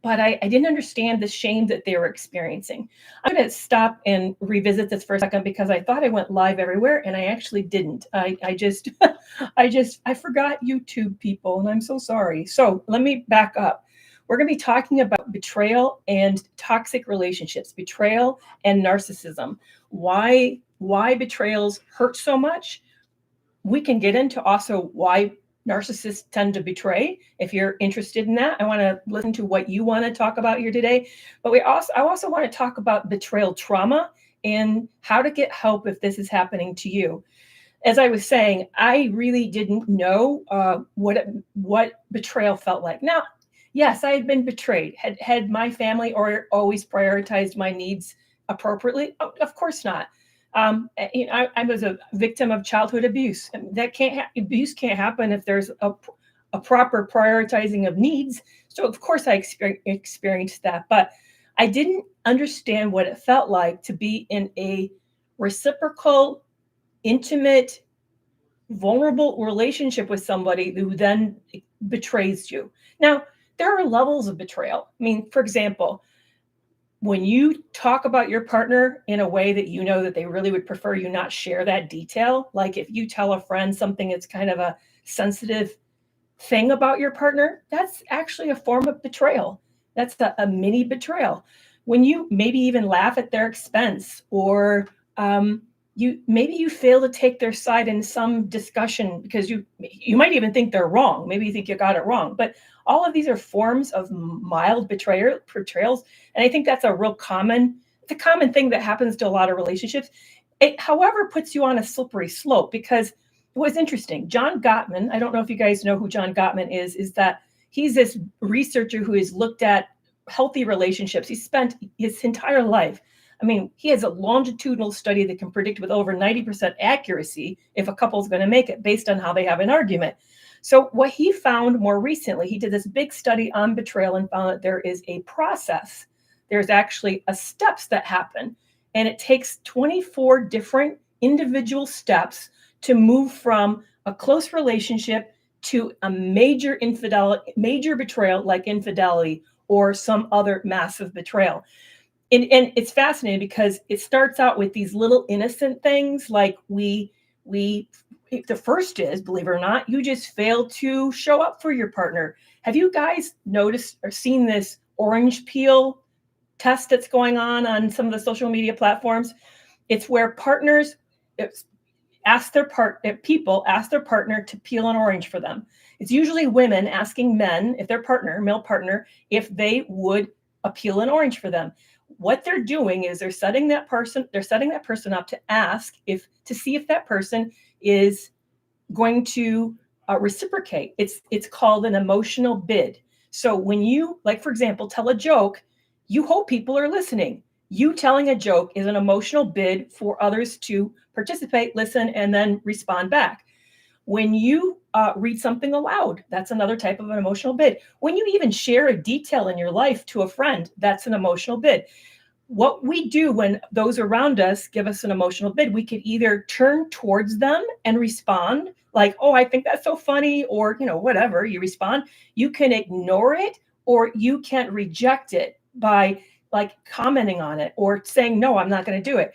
but I didn't understand the shame that they were experiencing. I'm going to stop and revisit this for a second because I thought I went live everywhere and I actually didn't. I just, I forgot YouTube people and I'm so sorry. So let me back up. We're going to be talking about betrayal and toxic relationships, betrayal and narcissism. Why betrayals hurt so much. We can get into also why narcissists tend to betray. If you're interested in that, I want to listen to what you want to talk about here today. But I also want to talk about betrayal trauma and how to get help if this is happening to you. As I was saying, I really didn't know what betrayal felt like. Now, yes, I had been betrayed. Had my family or always prioritized my needs appropriately? Of course not. I was a victim of childhood abuse. That abuse can't happen if there's a proper prioritizing of needs. So of course I experienced that, but I didn't understand what it felt like to be in a reciprocal, intimate, vulnerable relationship with somebody who then betrays you. Now, there are levels of betrayal. I mean, for example, when you talk about your partner in a way that you know that they really would prefer you not share that detail, like if you tell a friend something that's kind of a sensitive thing about your partner, that's actually a form of betrayal. That's a mini betrayal. When you maybe even laugh at their expense, or you fail to take their side in some discussion because you might even think they're wrong. Maybe you think you got it wrong, but all of these are forms of mild betrayals. And I think that's a common thing that happens to a lot of relationships. It, however, puts you on a slippery slope because it was interesting. John Gottman, I don't know if you guys know who John Gottman is that he's this researcher who has looked at healthy relationships. He spent his entire life. I mean, he has a longitudinal study that can predict with over 90% accuracy if a couple's going to make it based on how they have an argument. So what he found more recently, he did this big study on betrayal and found that there is a process. There's actually steps that happen. And it takes 24 different individual steps to move from a close relationship to a major betrayal like infidelity or some other massive betrayal. And it's fascinating because it starts out with these little innocent things like the first is, believe it or not, you just failed to show up for your partner. Have you guys noticed or seen this orange peel test that's going on some of the social media platforms? It's where partners people ask their partner to peel an orange for them. It's usually women asking men, if their male partner, if they would peel an orange for them. What they're doing is they're setting that person up to to see if that person is going to reciprocate. It's called an emotional bid. So when you, like, for example, tell a joke, you hope people are listening. You telling a joke is an emotional bid for others to participate, listen, and then respond back. When you read something aloud, that's another type of an emotional bid. When you even share a detail in your life to a friend, that's an emotional bid. What we do when those around us give us an emotional bid, we could either turn towards them and respond like, oh, I think that's so funny, or, whatever, you respond. You can ignore it, or you can reject it by like commenting on it or saying, no, I'm not going to do it.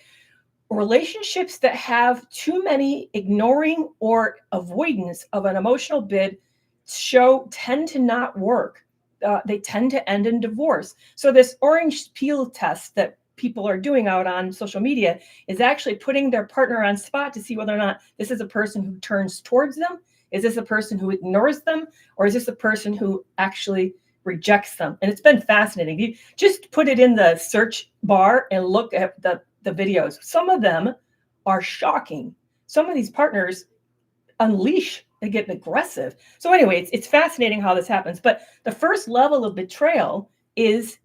Relationships that have too many ignoring or avoidance of an emotional bid tend to not work. They tend to end in divorce. So this orange peel test that people are doing out on social media is actually putting their partner on spot to see whether or not this is a person who turns towards them. Is this a person who ignores them? Or is this a person who actually rejects them? And it's been fascinating. You just put it in the search bar and look at the videos. Some of them are shocking. Some of these partners they get aggressive. So anyway, it's fascinating how this happens. But the first level of betrayal is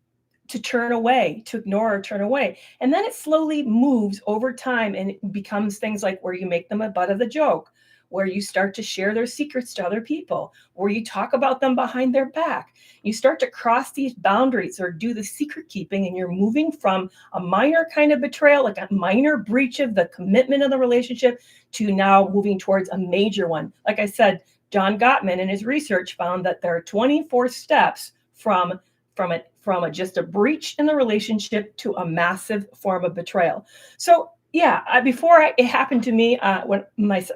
to turn away, to ignore or turn away. And then it slowly moves over time and it becomes things like where you make them a butt of the joke, where you start to share their secrets to other people, where you talk about them behind their back. You start to cross these boundaries or do the secret keeping, and you're moving from a minor kind of betrayal, like a minor breach of the commitment of the relationship, to now moving towards a major one. Like I said, John Gottman in his research found that there are 24 steps from just a breach in the relationship to a massive form of betrayal. So yeah, it happened to me, when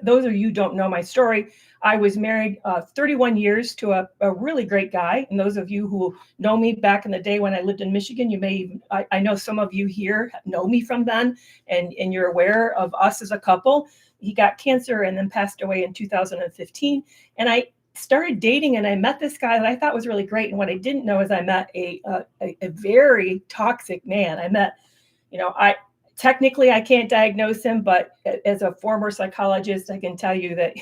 those of you who don't know my story, I was married 31 years to a really great guy. And those of you who know me back in the day when I lived in Michigan, I know some of you here know me from then, and you're aware of us as a couple. He got cancer and then passed away in 2015. And I started dating, and I met this guy that I thought was really great. And what I didn't know is I met a very toxic man. Technically I can't diagnose him, but as a former psychologist, I can tell you that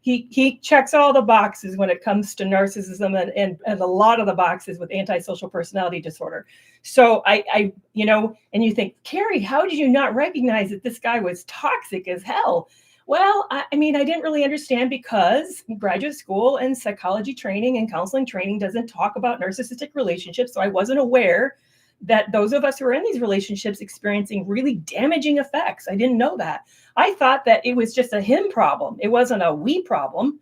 he checks all the boxes when it comes to narcissism, and a lot of the boxes with antisocial personality disorder. So and you think, Kerry, how did you not recognize that this guy was toxic as hell? Well, I didn't really understand, because graduate school and psychology training and counseling training doesn't talk about narcissistic relationships. So I wasn't aware that those of us who are in these relationships experiencing really damaging effects. I didn't know that. I thought that it was just a him problem. It wasn't a we problem.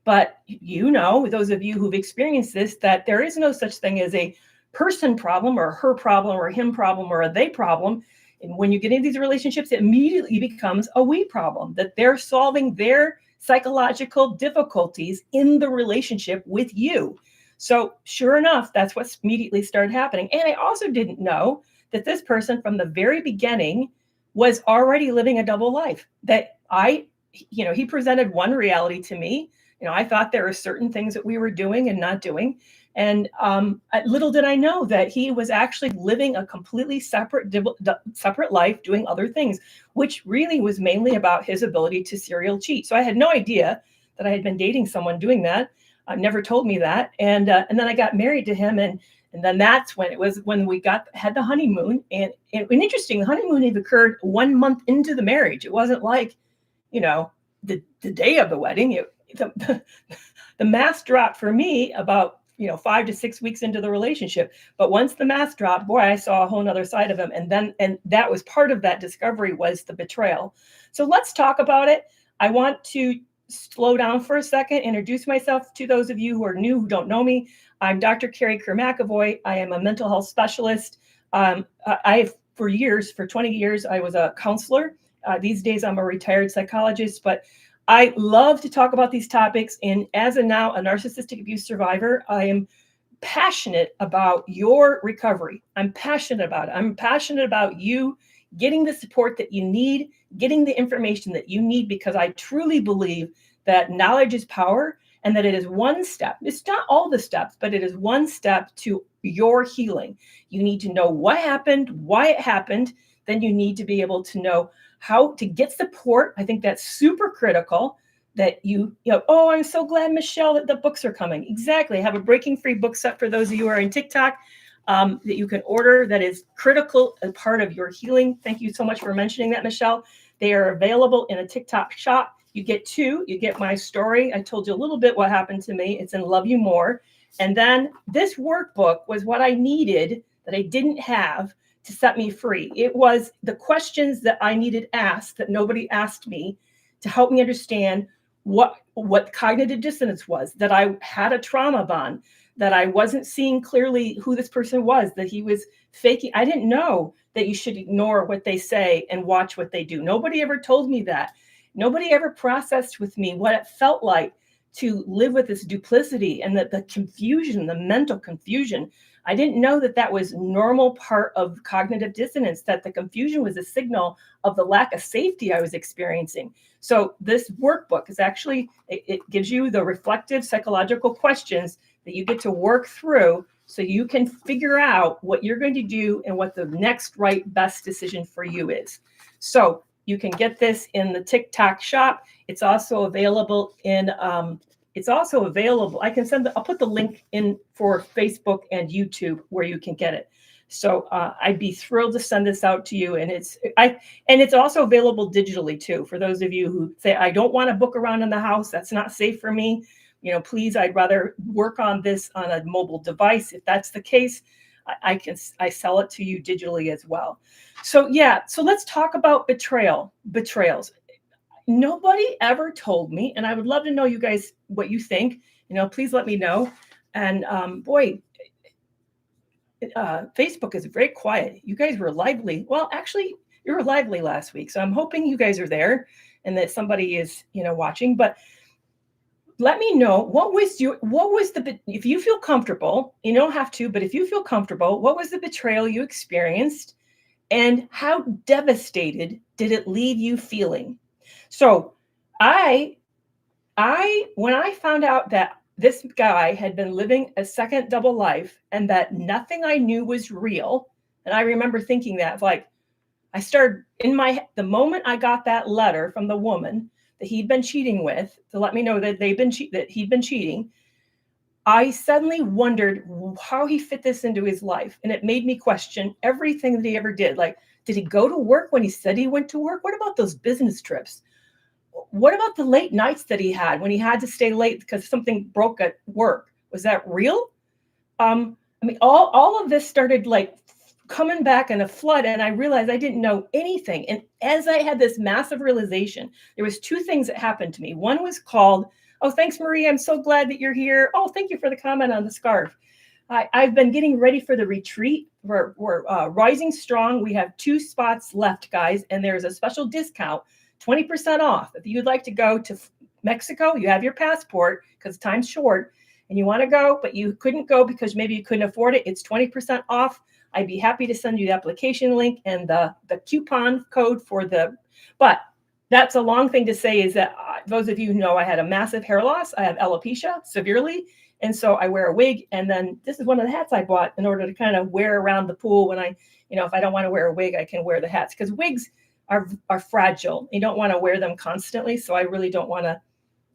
But those of you who've experienced this, that there is no such thing as a person problem or her problem or him problem or a they problem. And when you get into these relationships, it immediately becomes a we problem, that they're solving their psychological difficulties in the relationship with you. So sure enough, that's what immediately started happening. And I also didn't know that this person from the very beginning was already living a double life. That he presented one reality to me. I thought there were certain things that we were doing and not doing. And little did I know that he was actually living a completely separate life, doing other things, which really was mainly about his ability to serial cheat. So I had no idea that I had been dating someone doing that. Never told me that. And then I got married to him. And then that's when we had the honeymoon. And interesting, the honeymoon had occurred 1 month into the marriage. It wasn't like, the day of the wedding. The mask dropped for me about 5 to 6 weeks into the relationship. But once the mask dropped, boy, I saw a whole nother side of him. And that was part of that discovery, was the betrayal. So let's talk about it. I want to slow down for a second, introduce myself to those of you who are new, who don't know me. I'm Dr. Kerry Kerr McAvoy. I am a mental health specialist. For 20 years, I was a counselor. These days, I'm a retired psychologist, but I love to talk about these topics. And as a narcissistic abuse survivor, I am passionate about your recovery. I'm passionate about it. I'm passionate about you getting the support that you need, getting the information that you need, because I truly believe that knowledge is power, and that it is one step. It's not all the steps, but it is one step to your healing. You need to know what happened, why it happened. Then you need to be able to know how to get support. I think that's super critical. That oh, I'm so glad, Michelle, that the books are coming. Exactly. I have a Breaking Free book set for those of you who are in TikTok that you can order, that is critical as part of your healing. Thank you so much for mentioning that, Michelle. They are available in a TikTok shop. You get two. You get my story. I told you a little bit what happened to me. It's in Love You More. And then this workbook was what I needed that I didn't have to set me free. It was the questions that I needed asked that nobody asked me, to help me understand what cognitive dissonance was, that I had a trauma bond, that I wasn't seeing clearly who this person was, that he was faking. I didn't know that you should ignore what they say and watch what they do. Nobody ever told me that. Nobody ever processed with me what it felt like to live with this duplicity, and that the confusion, the mental confusion. I didn't know that that was normal part of cognitive dissonance, that the confusion was a signal of the lack of safety I was experiencing. So this workbook is actually, it gives you the reflective psychological questions that you get to work through, so you can figure out what you're going to do and what the next right best decision for you is. So you can get this in the TikTok shop. It's also available I'll put the link in for Facebook and YouTube where you can get it. So I'd be thrilled to send this out to you. And it's also available digitally too, for those of you who say, I don't want to book around in the house. That's not safe for me. Please, I'd rather work on this on a mobile device. If that's the case, I sell it to you digitally as well. So let's talk about betrayals. Nobody ever told me, and I would love to know you guys what you think. Please let me know. And boy, Facebook is very quiet. You guys were lively. Well, actually, you were lively last week. So I'm hoping you guys are there and that somebody is, watching. But let me know what was the, if you feel comfortable, you don't have to, but if you feel comfortable, what was the betrayal you experienced and how devastated did it leave you feeling? So when I found out that this guy had been living a second double life and that nothing I knew was real, and I remember thinking that, like, I started the moment I got that letter from the woman that he'd been cheating with to let me know that that he'd been cheating, I suddenly wondered how he fit this into his life. And it made me question everything that he ever did. Like, did he go to work when he said he went to work? What about those business trips? What about the late nights that he had when he had to stay late because something broke at work? Was that real? All of this started like coming back in a flood, and I realized I didn't know anything. And as I had this massive realization, there was two things that happened to me. One was called, oh, thanks, Marie. I'm so glad that you're here. Oh, thank you for the comment on the scarf. I've been getting ready for the retreat. We're rising strong. We have 2 spots left, guys, and there's a special discount, 20% off. If you'd like to go to Mexico, you have your passport because time's short and you want to go, but you couldn't go because maybe you couldn't afford it. It's 20% off. I'd be happy to send you the application link and the coupon code for but that's a long thing to say is that those of you who know I had a massive hair loss. I have alopecia severely. And so I wear a wig. And then this is one of the hats I bought in order to kind of wear around the pool when if I don't want to wear a wig, I can wear the hats because wigs are fragile. You don't want to wear them constantly. So I really don't want to,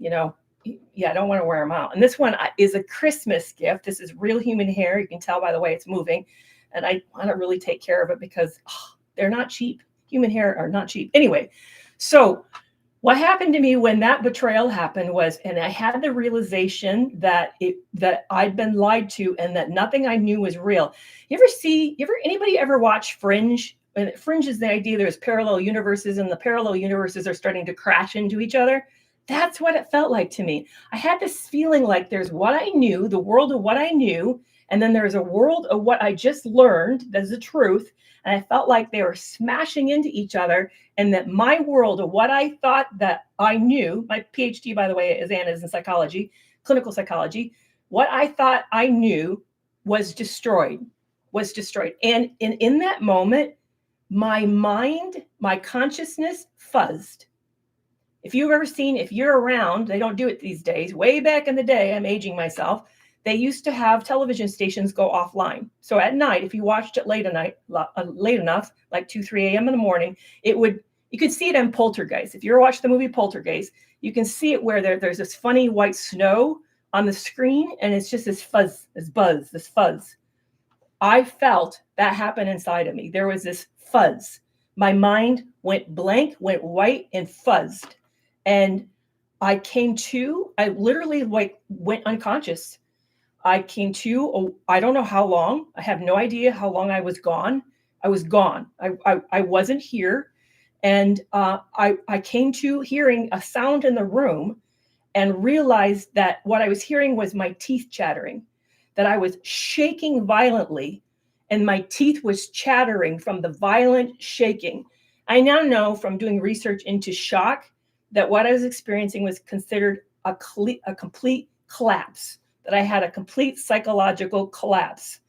I don't want to wear them out. And this one is a Christmas gift. This is real human hair. You can tell by the way it's moving. And I want to really take care of it because they're not cheap. Human hair are not cheap. Anyway, so what happened to me when that betrayal happened was, and I had the realization that I'd been lied to and that nothing I knew was real. Anybody ever watch Fringe? And Fringe is the idea there's parallel universes and the parallel universes are starting to crash into each other. That's what it felt like to me. I had this feeling like there's what I knew, the world of what I knew, and then there's a world of what I just learned, that's the truth. And I felt like they were smashing into each other and that my world of what I thought that I knew, my Ph.D., by the way, is in psychology, clinical psychology, what I thought I knew was destroyed. And in that moment, my mind, my consciousness fuzzed. If you're around, they don't do it these days. Way back in the day, I'm aging myself, they used to have television stations go offline. So at night, if you watched it late enough, like 2, 3 a.m. in the morning, you could see it in Poltergeist. If you ever watched the movie Poltergeist, you can see it where there's this funny white snow on the screen, and it's just this fuzz, this buzz, this fuzz. I felt that happen inside of me. There was this fuzz. My mind went blank, went white, and fuzzed. And I literally went unconscious. I came to, I don't know how long. I have no idea how long I was gone. I was gone. I wasn't here. And I came to hearing a sound in the room and realized that what I was hearing was my teeth chattering, that I was shaking violently and my teeth was chattering from the violent shaking. I now know from doing research into shock that what I was experiencing was considered a complete collapse, that I had a complete psychological collapse.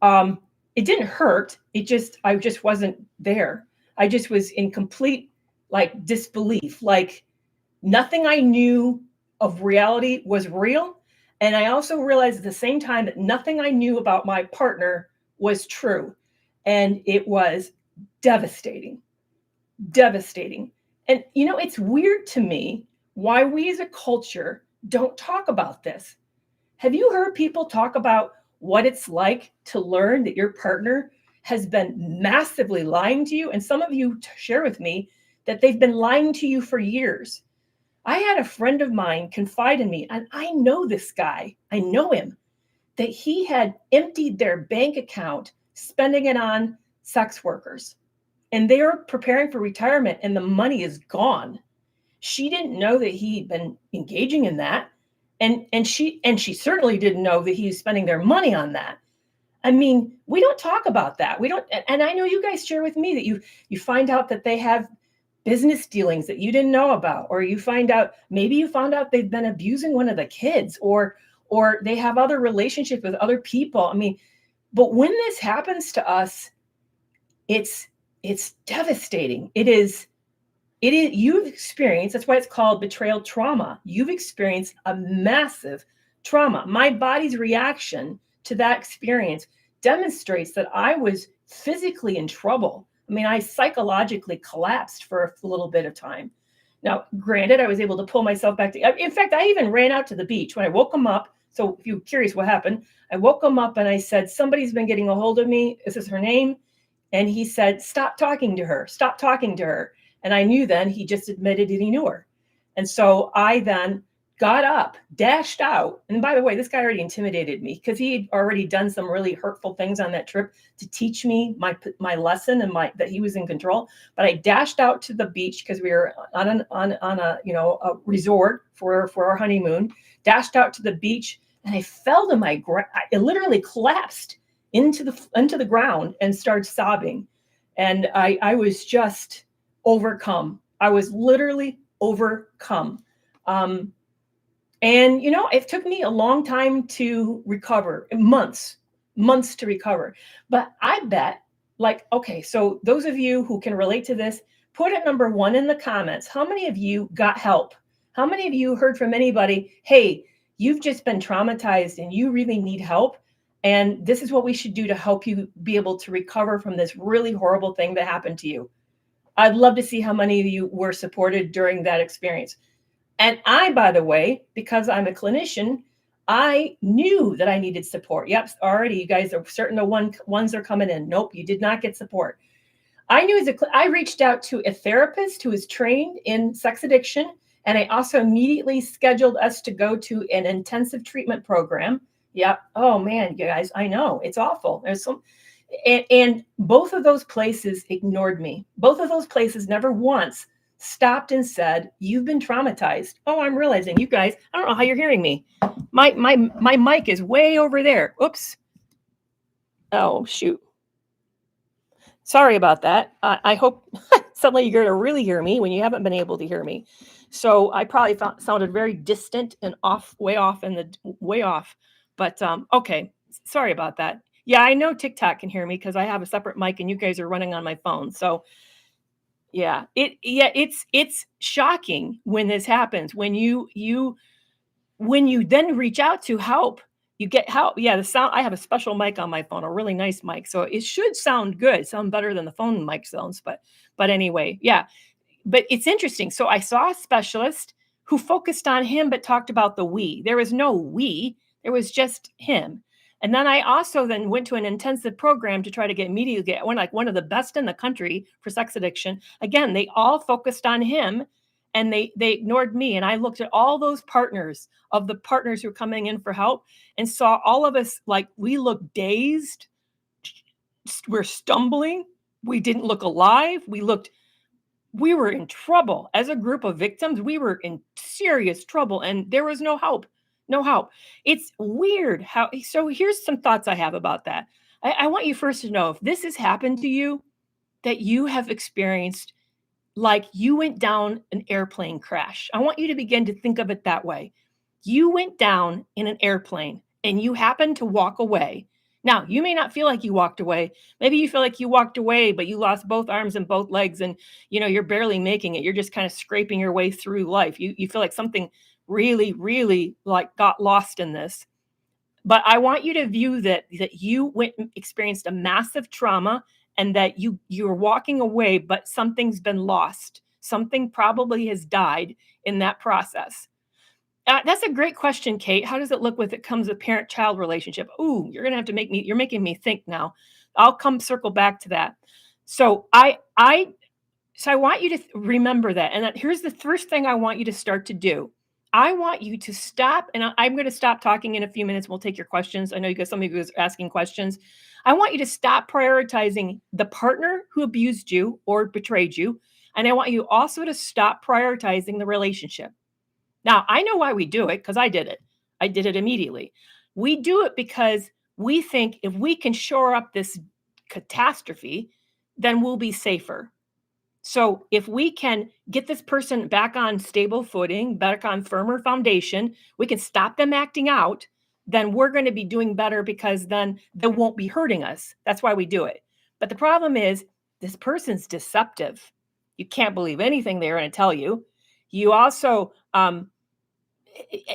It didn't hurt. I just wasn't there. I just was in complete disbelief, like nothing I knew of reality was real. And I also realized at the same time that nothing I knew about my partner was true. And it was devastating. And, it's weird to me why we as a culture don't talk about this. Have you heard people talk about what it's like to learn that your partner has been massively lying to you? And some of you share with me that they've been lying to you for years. I had a friend of mine confide in me, and I know this guy, I know him, that he had emptied their bank account, spending it on sex workers. And they were preparing for retirement and the money is gone. She didn't know that he'd been engaging in that. And she certainly didn't know that he was spending their money on that. I mean, we don't talk about that. We don't, and I know you guys share with me that you find out that they have business dealings that you didn't know about, or you find out, maybe you found out they've been abusing one of the kids, or they have other relationships with other people. I mean, but when this happens to us, it's devastating. It is you've experienced, that's why it's called betrayal trauma. You've experienced a massive trauma. My body's reaction to that experience demonstrates that I was physically in trouble. I mean, I psychologically collapsed for a little bit of time. Now, granted, I was able to pull myself back to, in fact, I even ran out to the beach when I woke him up. So if you're curious what happened, I woke him up and I said, somebody's been getting a hold of me. This is her name. And he said, stop talking to her. Stop talking to her. And I knew then he just admitted that he knew her. And so I then got up, dashed out. And by the way, this guy already intimidated me because he had already done some really hurtful things on that trip to teach me my lesson and that he was in control. But I dashed out to the beach because we were on a resort for our honeymoon. Dashed out to the beach and I fell to my ground. I literally collapsed into the ground and started sobbing. And I was just overcome. I was literally overcome. And, it took me a long time to recover, months to recover. But I bet, okay, so those of you who can relate to this, put it number 1 in the comments. How many of you got help? How many of you heard from anybody, hey, you've just been traumatized and you really need help? And this is what we should do to help you be able to recover from this really horrible thing that happened to you. I'd love to see how many of you were supported during that experience. And I, by the way, because I'm a clinician, I knew that I needed support. Yep, already you guys are certain the ones are coming in. Nope, you did not get support. I knew I reached out to a therapist who is trained in sex addiction. And I also immediately scheduled us to go to an intensive treatment program. Yep. Oh man, you guys, I know it's awful. There's some, and both of those places ignored me. Both of those places never once stopped and said, you've been traumatized. Oh, I'm realizing you guys, I don't know how you're hearing me. My mic is way over there. Oops. Oh, shoot. Sorry about that. I hope suddenly you're going to really hear me when you haven't been able to hear me. So I probably sounded very distant and way off. But okay, sorry about that. Yeah, I know TikTok can hear me because I have a separate mic and you guys are running on my phone. So yeah, it's shocking when this happens. When you then reach out to help, you get help. Yeah, the sound, I have a special mic on my phone, a really nice mic. So it should sound good, sound better than the phone mic sounds. But anyway, yeah. But it's interesting. So I saw a specialist who focused on him, but talked about the we. There was no we, there was just him. And then I also then went to an intensive program to try to get me to get one of the best in the country for sex addiction. Again, they all focused on him and they ignored me. And I looked at all those partners who were coming in for help and saw all of us, like, we looked dazed. We're stumbling. We didn't look alive. We were in trouble. As a group of victims, we were in serious trouble and there was no help. No help. It's weird how, so here's some thoughts I have about that. I want you first to know, if this has happened to you, that you have experienced, like you went down an airplane crash. I want you to begin to think of it that way. You went down in an airplane and you happened to walk away. Now, you may not feel like you walked away. Maybe you feel like you walked away, but you lost both arms and both legs and you're barely making it. You're just kind of scraping your way through life. You feel like something really, really like got lost in this. But I want you to view that you experienced a massive trauma and that you're walking away, but something's been lost. Something probably has died in that process. That's a great question, Kate. How does it look when it comes to parent-child relationship? Ooh, you're gonna have to you're making me think now. I'll circle back to that. So I want you to remember that. And here's the first thing I want you to start to do. I want you to stop, and I'm going to stop talking in a few minutes. We'll take your questions. I know some of you guys are asking questions. I want you to stop prioritizing the partner who abused you or betrayed you. And I want you also to stop prioritizing the relationship. Now, I know why we do it, because I did it. I did it immediately. We do it because We think if we can shore up this catastrophe, then we'll be safer. So if we can get this person back on stable footing, back on firmer foundation, we can stop them acting out, then we're going to be doing better because then they won't be hurting us. That's why we do it. But the problem is this person's deceptive. You can't believe anything they're going to tell you. You also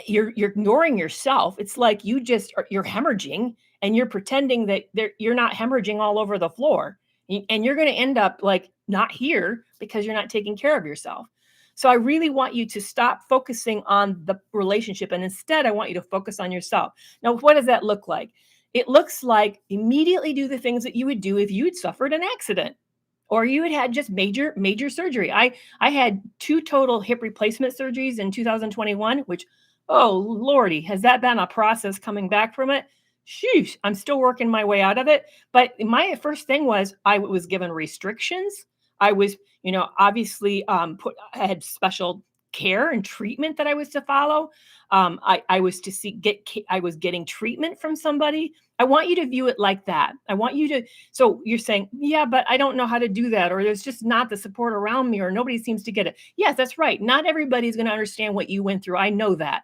you're ignoring yourself. It's like you're hemorrhaging and you're pretending that you're not hemorrhaging all over the floor. And you're going to end up like not here because you're not taking care of yourself. So I really want you to stop focusing on the relationship. And instead, I want you to focus on yourself. Now, what does that look like? It looks like immediately do the things that you would do if you'd suffered an accident or you had just major surgery. I had 2 total hip replacement surgeries in 2021, which, oh lordy, has that been a process coming back from it? Sheesh, I'm still working my way out of it. But my first thing was I was given restrictions. I was, obviously I had special care and treatment that I was to follow. I was I was getting treatment from somebody. I want you to view it like that. I want you to, so you're saying, yeah, but I don't know how to do that, or there's just not the support around me, or nobody seems to get it. Yes, that's right. Not everybody's going to understand what you went through. I know that.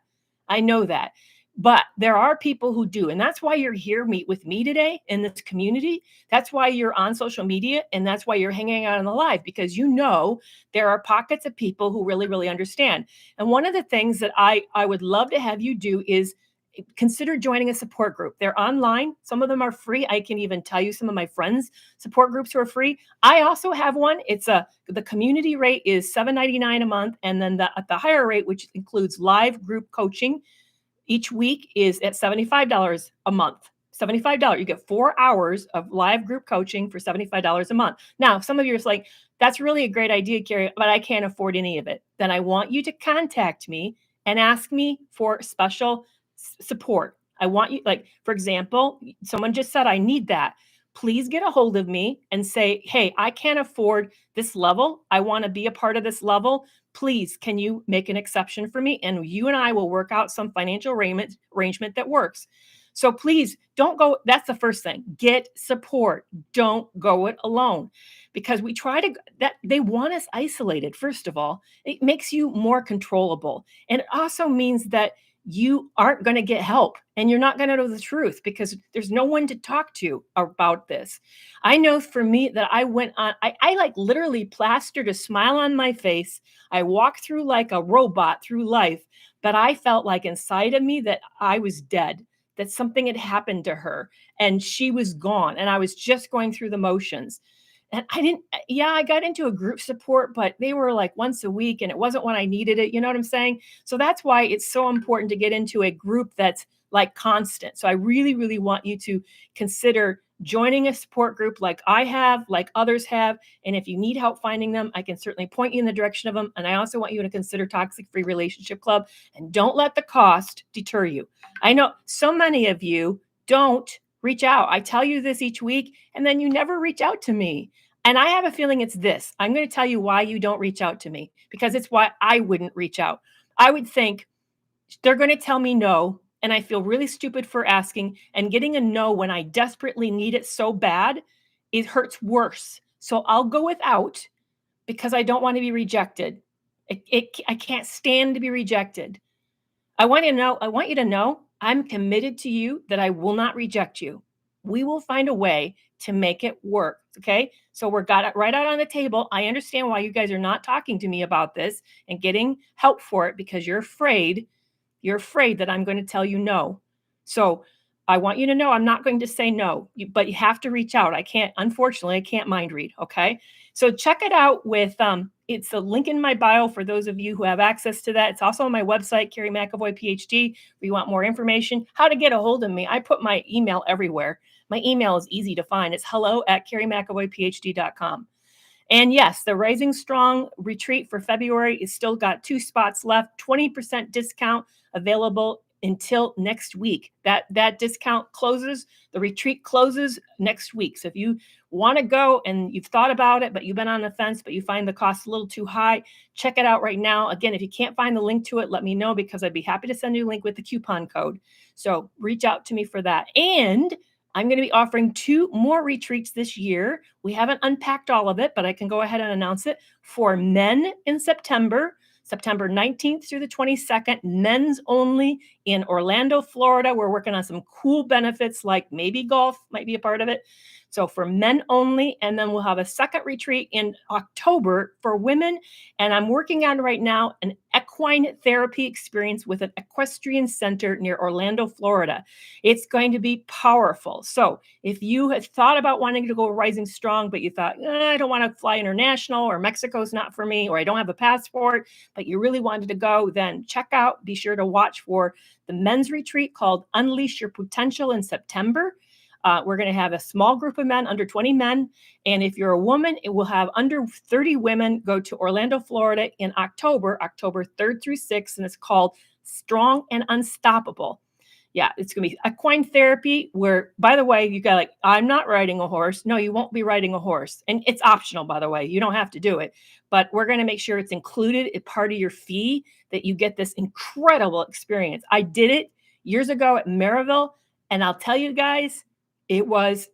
I know that. But there are people who do. And that's why you're here meet with me today in this community. That's why you're on social media. And that's why you're hanging out on the live, because there are pockets of people who really, really understand. And one of the things that I would love to have you do is consider joining a support group. They're online. Some of them are free. I can even tell you some of my friends' support groups who are free. I also have one. The community rate is $7.99 a month. And then the higher rate, which includes live group coaching each week, is at $75 a month. $75. You get 4 hours of live group coaching for $75 a month. Now, some of you are like, that's really a great idea, Kerry, but I can't afford any of it. Then I want you to contact me and ask me for special support. I want you, like, for example, someone just said, I need that. Please get a hold of me and say, hey, I can't afford this level. I want to be a part of this level. Please, can you make an exception for me? And you and I will work out some financial arrangement that works. So please don't go. That's the first thing. Get support. Don't go it alone, because they want us isolated. First of all, it makes you more controllable. And it also means that you aren't going to get help and you're not going to know the truth because there's no one to talk to about this. I know for me that I went on, I like literally plastered a smile on my face. I walked through like a robot through life, but I felt like inside of me that I was dead, that something had happened to her and she was gone. And I was just going through the motions. And I got into a group support, but they were like once a week and it wasn't when I needed it. You know what I'm saying? So that's why it's so important to get into a group that's like constant. So I really, really want you to consider joining a support group like I have, like others have. And if you need help finding them, I can certainly point you in the direction of them. And I also want you to consider Toxic Free Relationship Club, and don't let the cost deter you. I know so many of you don't reach out. I tell you this each week, and then you never reach out to me. And I have a feeling it's this. I'm going to tell you why you don't reach out to me, because it's why I wouldn't reach out. I would think they're going to tell me no, and I feel really stupid for asking, and getting a no when I desperately need it so bad, it hurts worse. So I'll go without because I don't want to be rejected. I can't stand to be rejected. I want you to know I'm committed to you, that I will not reject you. We will find a way to make it work. Okay. So we're got it right out on the table. I understand why you guys are not talking to me about this and getting help for it, because you're afraid. You're afraid that I'm going to tell you no. So I want you to know I'm not going to say no, but you have to reach out. Unfortunately, I can't mind read. Okay. So check it out with, it's a link in my bio for those of you who have access to that. It's also on my website, Kerry McAvoy, Ph.D. If you want more information, how to get a hold of me. I put my email everywhere. My email is easy to find. It's hello@kerrymcavoyphd.com. And yes, the Rising Strong retreat for February is still got 2 spots left, 20% discount available until next week. That discount closes, the retreat closes next week. So if you want to go and you've thought about it, but you've been on the fence, but you find the cost a little too high, check it out right now. Again, if you can't find the link to it, let me know, because I'd be happy to send you a link with the coupon code. So reach out to me for that. And I'm going to be offering 2 more retreats this year. We haven't unpacked all of it, but I can go ahead and announce it. For men in September 19th through the 22nd, men's only in Orlando, Florida. We're working on some cool benefits, like maybe golf might be a part of it. So for men only, and then we'll have a second retreat in October for women. And I'm working on right now an equine therapy experience with an equestrian center near Orlando, Florida. It's going to be powerful. So if you had thought about wanting to go Rising Strong, but you thought, I don't want to fly international, or Mexico's not for me, or I don't have a passport, but you really wanted to go, then be sure to watch for the men's retreat called Unleash Your Potential in September. We're going to have a small group of men, under 20 men. And if you're a woman, it will have under 30 women go to Orlando, Florida in October 3rd through 6th. And it's called Strong and Unstoppable. Yeah, it's going to be equine therapy where, by the way, you got I'm not riding a horse. No, you won't be riding a horse. And it's optional, by the way. You don't have to do it. But we're going to make sure it's included as part of your fee, that you get this incredible experience. I did it years ago at Maryville. And I'll tell you guys, it was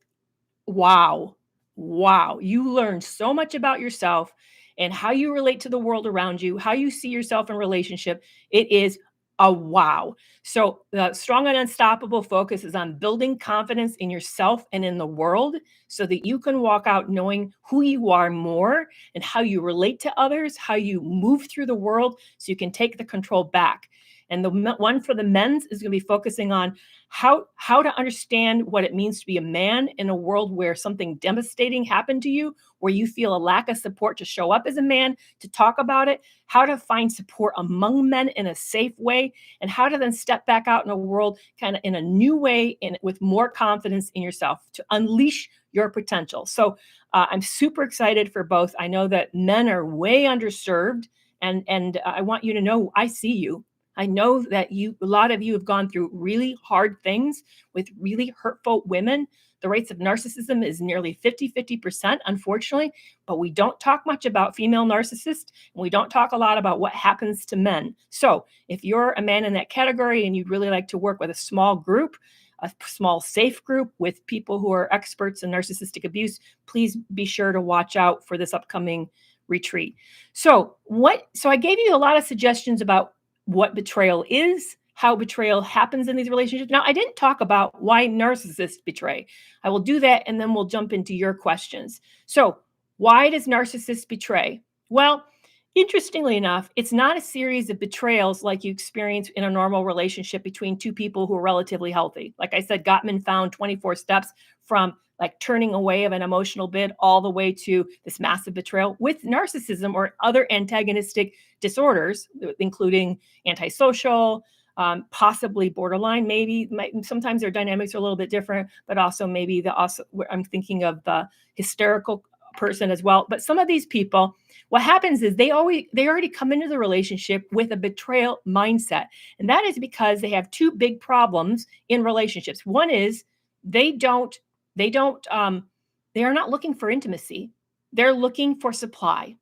wow. Wow. You learn so much about yourself and how you relate to the world around you, how you see yourself in relationship. It is a wow. So the Strong and Unstoppable focus is on building confidence in yourself and in the world, so that you can walk out knowing who you are more and how you relate to others, how you move through the world, so you can take the control back. And the one for the men's is going to be focusing on how to understand what it means to be a man in a world where something devastating happened to you, where you feel a lack of support to show up as a man, to talk about it, how to find support among men in a safe way, and how to then step back out in a world kind of in a new way and with more confidence in yourself to unleash your potential. So I'm super excited for both. I know that men are way underserved, and I want you to know I see you. I know that a lot of you have gone through really hard things with really hurtful women. The rates of narcissism is nearly 50%, unfortunately, but we don't talk much about female narcissists, and we don't talk a lot about what happens to men. So if you're a man in that category and you'd really like to work with a small group, a small safe group with people who are experts in narcissistic abuse, please be sure to watch out for this upcoming retreat. So I gave you a lot of suggestions about what betrayal is, how betrayal happens in these relationships. Now, I didn't talk about why narcissists betray. I will do that, and then we'll jump into your questions. So why does narcissists betray? Well, interestingly enough, it's not a series of betrayals like you experience in a normal relationship between two people who are relatively healthy. Like I said, Gottman found 24 steps from like turning away of an emotional bid all the way to this massive betrayal. With narcissism or other antagonistic disorders, including antisocial, possibly borderline, sometimes their dynamics are a little bit different, but also I'm thinking of the hysterical person as well. But some of these people, what happens is they already come into the relationship with a betrayal mindset. And that is because they have 2 big problems in relationships. One is they are not looking for intimacy. They're looking for supply.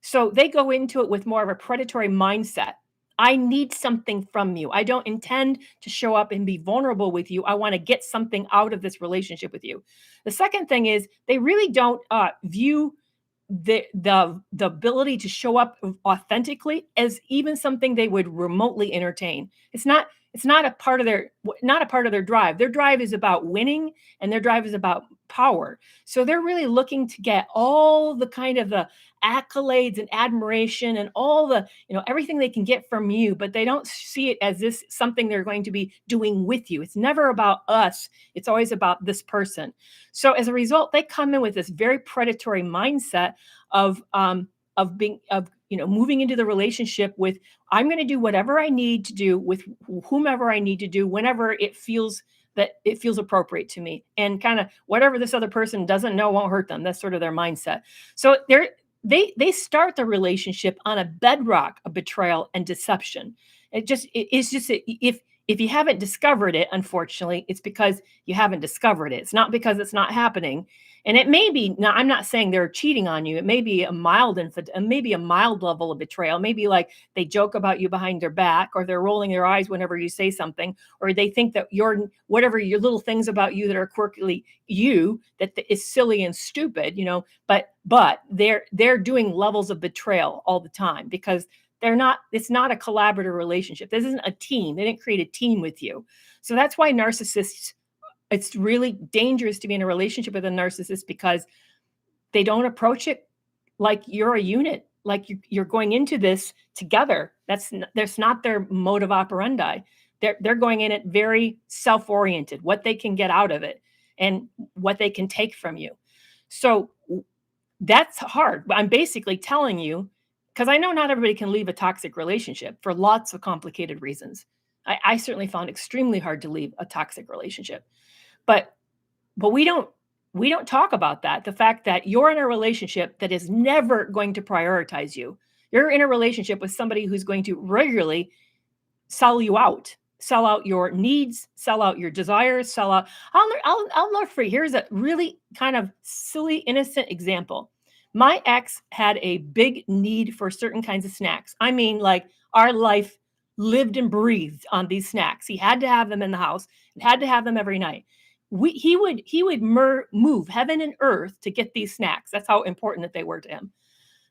So they go into it with more of a predatory mindset. I need something from you. I don't intend to show up and be vulnerable with you. I want to get something out of this relationship with you. The second thing is they really don't view the ability to show up authentically as even something they would remotely entertain. It's not a part of their drive. Their drive is about winning, and their drive is about power. So they're really looking to get all the kind of the accolades and admiration and all the, everything they can get from you, but they don't see it as this something they're going to be doing with you. It's never about us. It's always about this person. So as a result, they come in with this very predatory mindset of moving into the relationship with, I'm going to do whatever I need to do with whomever I need to do whenever it feels appropriate to me, and kind of whatever this other person doesn't know won't hurt them. That's sort of their mindset. So they start the relationship on a bedrock of betrayal and deception. If if you haven't discovered it, unfortunately, it's because you haven't discovered it. It's not because it's not happening. And it may be, now I'm not saying they're cheating on you. It may be a mild maybe a mild level of betrayal. Maybe like they joke about you behind their back, or they're rolling their eyes whenever you say something, or they think that whatever your little things about you that are quirkily you, that is silly and stupid, but they're doing levels of betrayal all the time, because it's not a collaborative relationship. This isn't a team. They didn't create a team with you. So that's why narcissists, it's really dangerous to be in a relationship with a narcissist, because they don't approach it like you're a unit, like you're going into this together. That's not their mode of operandi. They're going in it very self-oriented, what they can get out of it and what they can take from you. So that's hard. But I'm basically telling you, because I know not everybody can leave a toxic relationship for lots of complicated reasons. I certainly found it extremely hard to leave a toxic relationship. But we don't talk about that. The fact that you're in a relationship that is never going to prioritize you. You're in a relationship with somebody who's going to regularly sell you out, sell out your needs, sell out your desires, sell out. I'll never forget. Here's a really kind of silly, innocent example. My ex had a big need for certain kinds of snacks. I mean, like, our life lived and breathed on these snacks. He had to have them in the house and had to have them every night. He would move heaven and earth to get these snacks. That's how important that they were to him.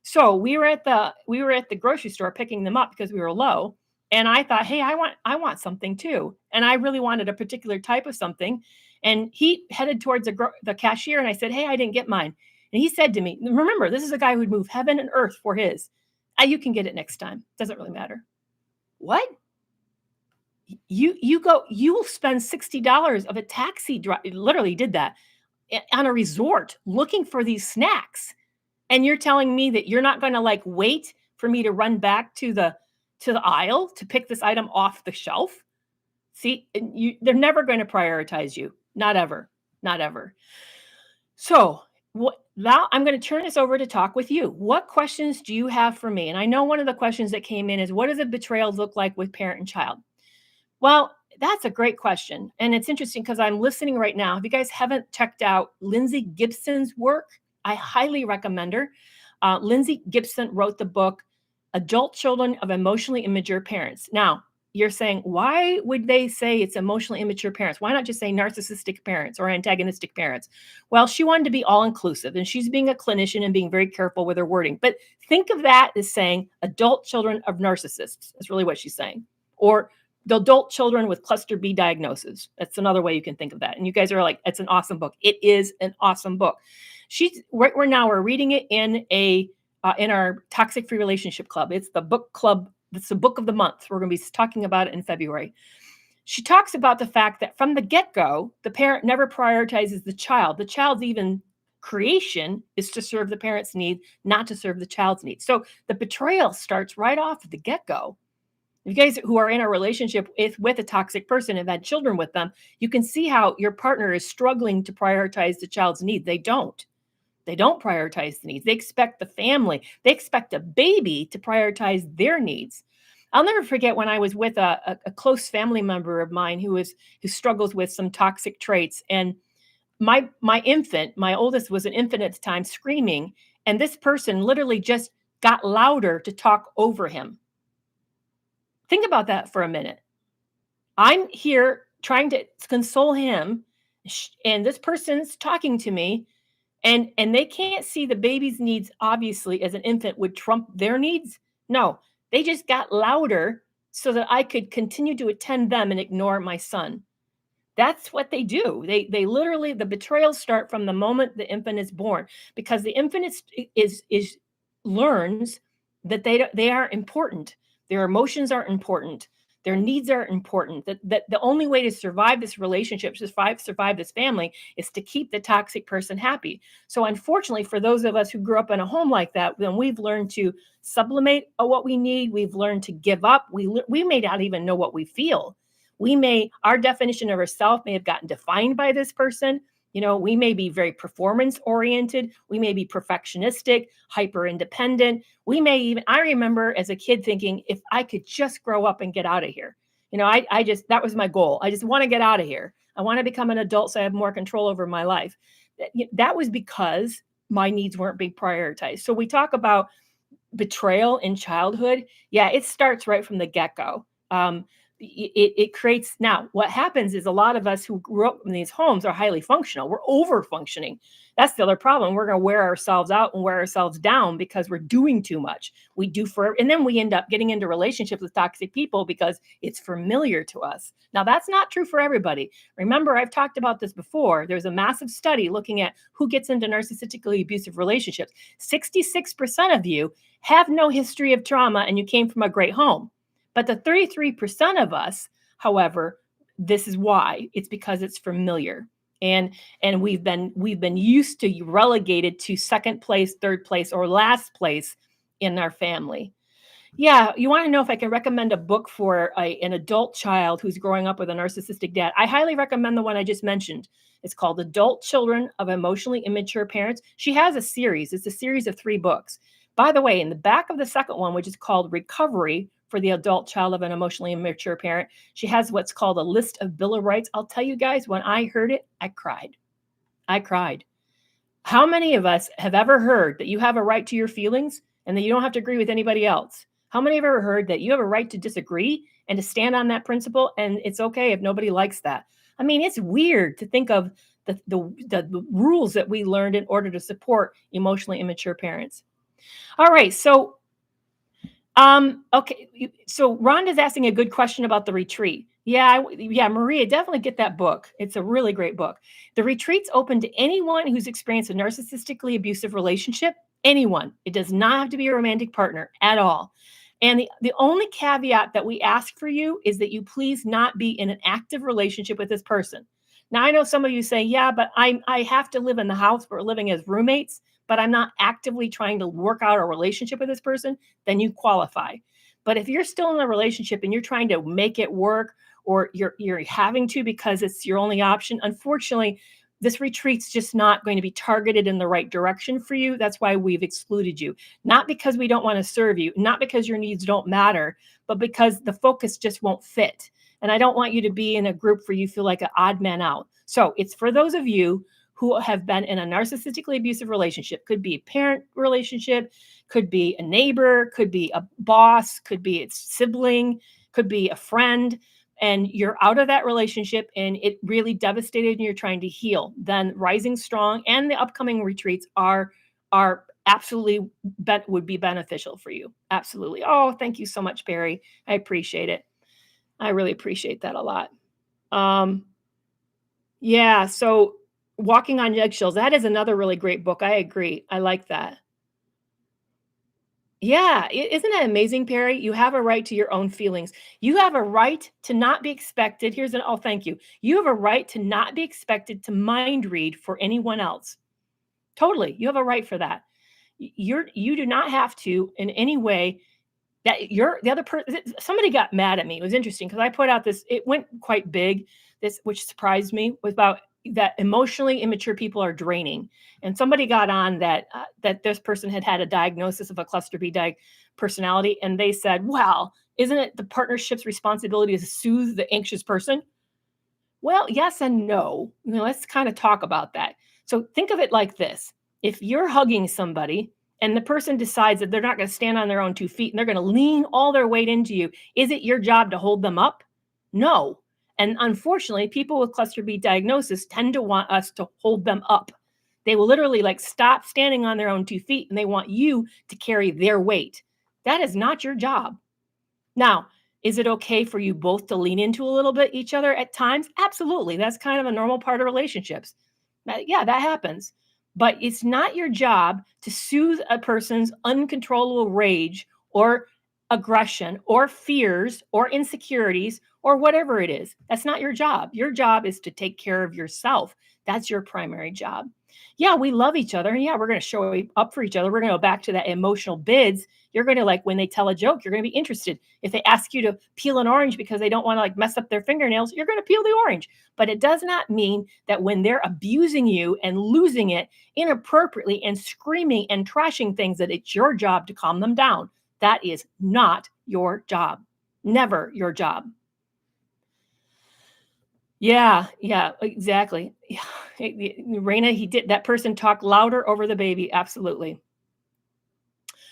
So we were at the grocery store picking them up because we were low. And I thought, hey, I want something too. And I really wanted a particular type of something. And he headed towards the cashier, and I said, hey, I didn't get mine. And he said to me, remember, this is a guy who'd move heaven and earth for his. You can get it next time. Doesn't really matter. What? You will spend $60 of a taxi drive. Literally did that on a resort looking for these snacks. And you're telling me that you're not going to like wait for me to run back to the aisle to pick this item off the shelf? See, they're never going to prioritize you. Not ever. Not ever. So now I'm going to turn this over to talk with you. What questions do you have for me? And I know one of the questions that came in is, what does a betrayal look like with parent and child? Well, that's a great question. And it's interesting because I'm listening right now. If you guys haven't checked out Lindsay Gibson's work, I highly recommend her. Lindsay Gibson wrote the book, Adult Children of Emotionally Immature Parents. Now, you're saying, why would they say it's emotionally immature parents? Why not just say narcissistic parents or antagonistic parents? Well, she wanted to be all-inclusive, and she's being a clinician and being very careful with her wording. But think of that as saying adult children of narcissists. That's really what she's saying. Or the adult children with cluster B diagnosis. That's another way you can think of that. And you guys are like, it's an awesome book. It is an awesome book. We're reading it in our Toxic Free Relationship Club. It's the book club. It's the book of the month. We're going to be talking about it in February. She talks about the fact that from the get-go, the parent never prioritizes the child. The child's even creation is to serve the parent's need, not to serve the child's needs. So the betrayal starts right off at the get-go. You guys who are in a relationship with a toxic person and have had children with them, you can see how your partner is struggling to prioritize the child's needs. They don't prioritize the needs. They expect the family. They expect a baby to prioritize their needs. I'll never forget when I was with a close family member of mine who struggles with some toxic traits. And my infant, my oldest was an infant at the time, screaming. And this person literally just got louder to talk over him. Think about that for a minute. I'm here trying to console him, and this person's talking to me. And they can't see the baby's needs, obviously, as an infant would trump their needs. No, they just got louder so that I could continue to attend them and ignore my son. That's what they do. They literally, the betrayals start from the moment the infant is born, because the infant learns that they are important. Their emotions are important. Their needs are important. That the only way to survive this relationship, survive this family, is to keep the toxic person happy. So unfortunately, for those of us who grew up in a home like that, then we've learned to sublimate what we need. We've learned to give up. We may not even know what we feel. Our definition of ourself may have gotten defined by this person. We may be very performance oriented. We may be perfectionistic, hyper independent. I remember as a kid thinking, if I could just grow up and get out of here. That was my goal. I just want to get out of here. I want to become an adult so I have more control over my life. That was because my needs weren't being prioritized. So we talk about betrayal in childhood. Yeah, it starts right from the get-go. It creates, now what happens is a lot of us who grew up in these homes are highly functional. We're over functioning. That's the other problem. We're going to wear ourselves out and wear ourselves down because we're doing too much. And then we end up getting into relationships with toxic people because it's familiar to us. Now, that's not true for everybody. Remember, I've talked about this before. There's a massive study looking at who gets into narcissistically abusive relationships. 66% of you have no history of trauma and you came from a great home. But the 33% of us, however, this is why. It's because it's familiar. And we've been used to relegated to second place, third place, or last place in our family. Yeah, you want to know if I can recommend a book for an adult child who's growing up with a narcissistic dad? I highly recommend the one I just mentioned. It's called Adult Children of Emotionally Immature Parents. She has a series. It's a series of 3 books. By the way, in the back of the second one, which is called Recovery for the Adult Child of an Emotionally Immature Parent, she has what's called a list of Bill of Rights. I'll tell you guys, when I heard it, I cried. I cried. How many of us have ever heard that you have a right to your feelings and that you don't have to agree with anybody else? How many have ever heard that you have a right to disagree and to stand on that principle, and it's okay if nobody likes that? I mean, it's weird to think of the rules that we learned in order to support emotionally immature parents. All right, so okay, so Rhonda's asking a good question about the retreat. Yeah, Maria, definitely get that book. It's a really great book. The retreat's open to anyone who's experienced a narcissistically abusive relationship. Anyone. It does not have to be a romantic partner at all. And the only caveat that we ask for you is that you please not be in an active relationship with this person. Now, I know some of you say, yeah, but I have to live in the house. We're living as roommates, but I'm not actively trying to work out a relationship with this person, then you qualify. But if you're still in a relationship and you're trying to make it work, or you're having to because it's your only option, unfortunately, this retreat's just not going to be targeted in the right direction for you. That's why we've excluded you. Not because we don't want to serve you, not because your needs don't matter, but because the focus just won't fit. And I don't want you to be in a group where you feel like an odd man out. So it's for those of you who have been in a narcissistically abusive relationship. Could be a parent relationship, could be a neighbor, could be a boss, could be a sibling, could be a friend, and you're out of that relationship and it really devastated and you're trying to heal. Then Rising Strong and the upcoming retreats are absolutely would be beneficial for you. Absolutely. Oh, thank you so much, Barry. I appreciate it. I really appreciate that a lot. Yeah, so Walking on Eggshells, that is another really great book. I agree. I like that. Yeah, isn't that amazing, Perry? You have a right to your own feelings. You have a right to not be expected. Thank you. You have a right to not be expected to mind read for anyone else. Totally. You have a right for that. You do not have to in any way that you're the other person. Somebody got mad at me. It was interesting because I put out this, it went quite big, this, which surprised me, was about that emotionally immature people are draining. And somebody got on that this person had a diagnosis of a cluster B personality. And they said, well, isn't it the partnership's responsibility to soothe the anxious person? Well, yes and no. Let's kind of talk about that. So think of it like this. If you're hugging somebody and the person decides that they're not going to stand on their own 2 feet and they're going to lean all their weight into you, is it your job to hold them up? No. And unfortunately, people with cluster B diagnosis tend to want us to hold them up. They will literally stop standing on their own 2 feet and they want you to carry their weight. That is not your job. Now, is it okay for you both to lean into a little bit each other at times? Absolutely. That's kind of a normal part of relationships. Yeah, that happens. But it's not your job to soothe a person's uncontrollable rage or aggression or fears or insecurities or whatever it is. That's not your job. Your job is to take care of yourself. That's your primary job. Yeah, we love each other. And yeah, we're going to show up for each other. We're going to go back to that emotional bids. You're going to when they tell a joke, you're going to be interested. If they ask you to peel an orange because they don't want to mess up their fingernails, you're going to peel the orange. But it does not mean that when they're abusing you and losing it inappropriately and screaming and trashing things, that it's your job to calm them down. That is not your job. Never your job. Yeah, yeah, exactly. Yeah. Raina, he did that person talk louder over the baby. Absolutely.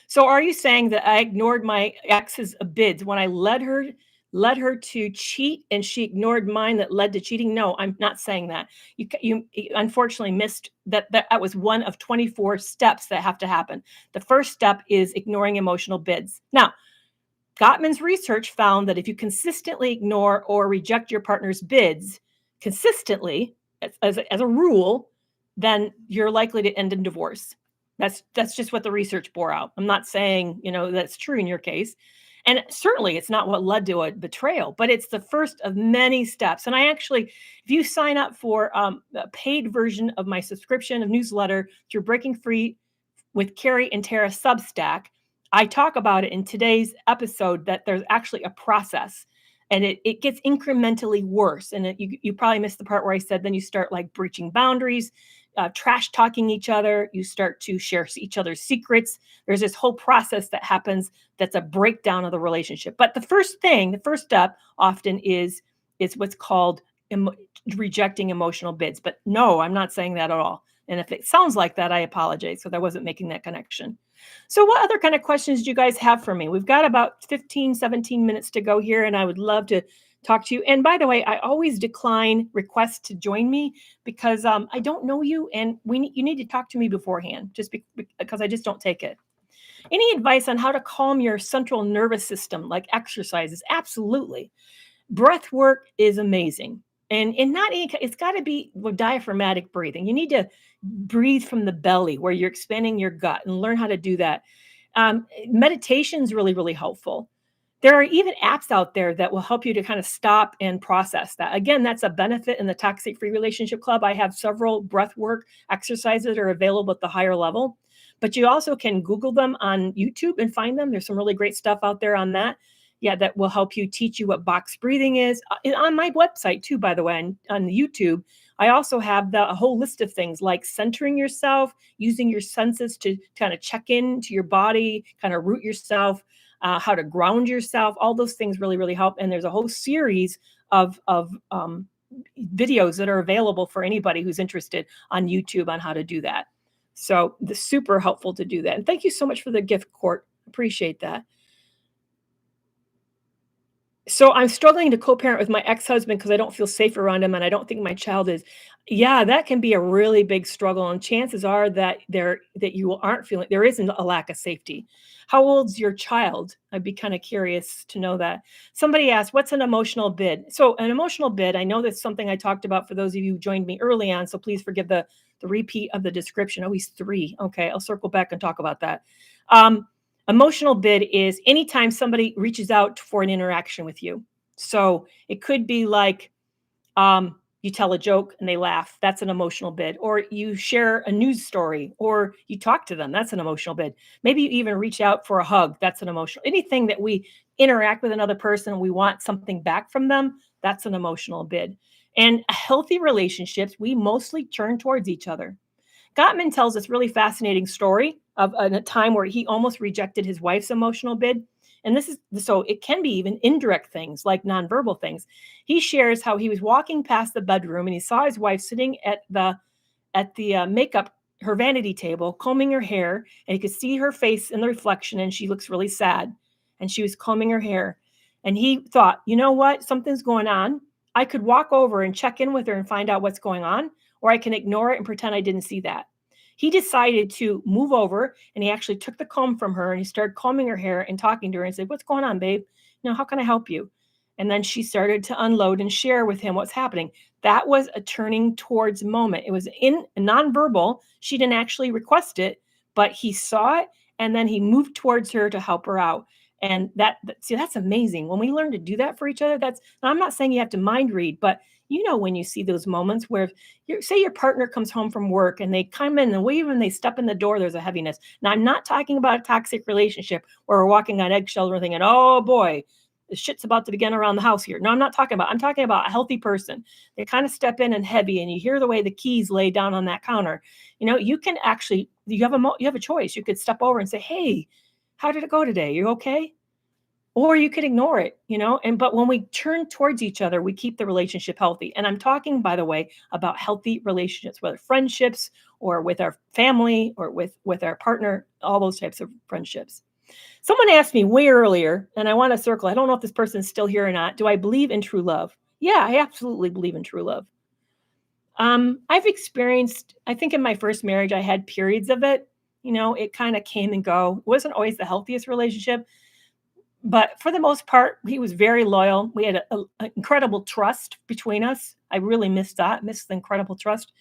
So are you saying that I ignored my ex's bids when I led her to cheat and she ignored mine that led to cheating? No, I'm not saying that. You unfortunately missed that was one of 24 steps that have to happen. The first step is ignoring emotional bids. Now, Gottman's research found that if you consistently ignore or reject your partner's bids consistently, as a rule, then you're likely to end in divorce. That's just what the research bore out. I'm not saying that's true in your case, and certainly it's not what led to a betrayal, but it's the first of many steps. And I actually, if you sign up for a paid version of my subscription of newsletter through Breaking Free with Kerry and Tara Substack, I talk about it in today's episode that there's actually a process and it gets incrementally worse. And you probably missed the part where I said then you start like breaching boundaries, trash talking each other. You start to share each other's secrets. There's this whole process that happens that's a breakdown of the relationship. But the first step often is what's called rejecting emotional bids. But no, I'm not saying that at all. And if it sounds like that, I apologize because I wasn't making that connection. So what other kind of questions do you guys have for me? We've got about 15, 17 minutes to go here, and I would love to talk to you. And by the way, I always decline requests to join me because I don't know you, and you need to talk to me beforehand, just because I just don't take it. Any advice on how to calm your central nervous system, like exercises? Absolutely. Breath work is amazing. And not any, it's got to be with diaphragmatic breathing. You need to breathe from the belly where you're expanding your gut and learn how to do that. Meditation is really, really helpful. There are even apps out there that will help you to kind of stop and process that. Again, that's a benefit in the Toxic Free Relationship Club. I have several breath work exercises that are available at the higher level, but you also can Google them on YouTube and find them. There's some really great stuff out there on that. Yeah, that will help you teach you what box breathing is. On my website, too, by the way, on YouTube, I also have a whole list of things like centering yourself, using your senses to kind of check into your body, kind of root yourself, how to ground yourself. All those things really, really help. And there's a whole series of videos that are available for anybody who's interested on YouTube on how to do that. So it's super helpful to do that. And thank you so much for the gift, Court. Appreciate that. So I'm struggling to co-parent with my ex-husband because I don't feel safe around him and I don't think my child is. Yeah, that can be a really big struggle. And chances are that you aren't feeling there isn't a lack of safety. How old's your child? I'd be kind of curious to know that. Somebody asked, what's an emotional bid? So an emotional bid, I know that's something I talked about for those of you who joined me early on. So please forgive the repeat of the description. Oh, he's 3. Okay, I'll circle back and talk about that. Emotional bid is anytime somebody reaches out for an interaction with you. So it could be like you tell a joke and they laugh. That's an emotional bid. Or you share a news story or you talk to them. That's an emotional bid. Maybe you even reach out for a hug. That's an emotional. Anything that we interact with another person, we want something back from them. That's an emotional bid. And healthy relationships, we mostly turn towards each other. Gottman tells this really fascinating story of a time where he almost rejected his wife's emotional bid. And this is so it can be even indirect things like nonverbal things. He shares how he was walking past the bedroom and he saw his wife sitting at the makeup, her vanity table, combing her hair, and he could see her face in the reflection, and she looks really sad. And she was combing her hair. And he thought, you know what? Something's going on. I could walk over and check in with her and find out what's going on, or I can ignore it and pretend I didn't see that. He decided to move over and he actually took the comb from her and he started combing her hair and talking to her and said, what's going on, babe? How can I help you? And then she started to unload and share with him what's happening. That was a turning towards moment. It was in nonverbal. She didn't actually request it, but he saw it and then he moved towards her to help her out. And that's amazing. When we learn to do that for each other, I'm not saying you have to mind read, but when you see those moments where say your partner comes home from work and they come in and when they step in the door, there's a heaviness. Now, I'm not talking about a toxic relationship where we're walking on eggshells or thinking, oh boy, the shit's about to begin around the house here. No, I'm talking about a healthy person. They kind of step in and heavy and you hear the way the keys lay down on that counter. You can actually, you have a choice. You could step over and say, hey, how did it go today? You okay? or you could ignore it, but when we turn towards each other, we keep the relationship healthy. And I'm talking, by the way, about healthy relationships, whether friendships or with our family or with our partner, all those types of friendships. Someone asked me way earlier, and I want to circle, I don't know if this person's still here or not, do I believe in true love? Yeah, I absolutely believe in true love. I've experienced, I think in my first marriage, I had periods of it. It kind of came and go. It wasn't always the healthiest relationship, but for the most part, he was very loyal. We had a incredible trust between us. I really missed the incredible trust.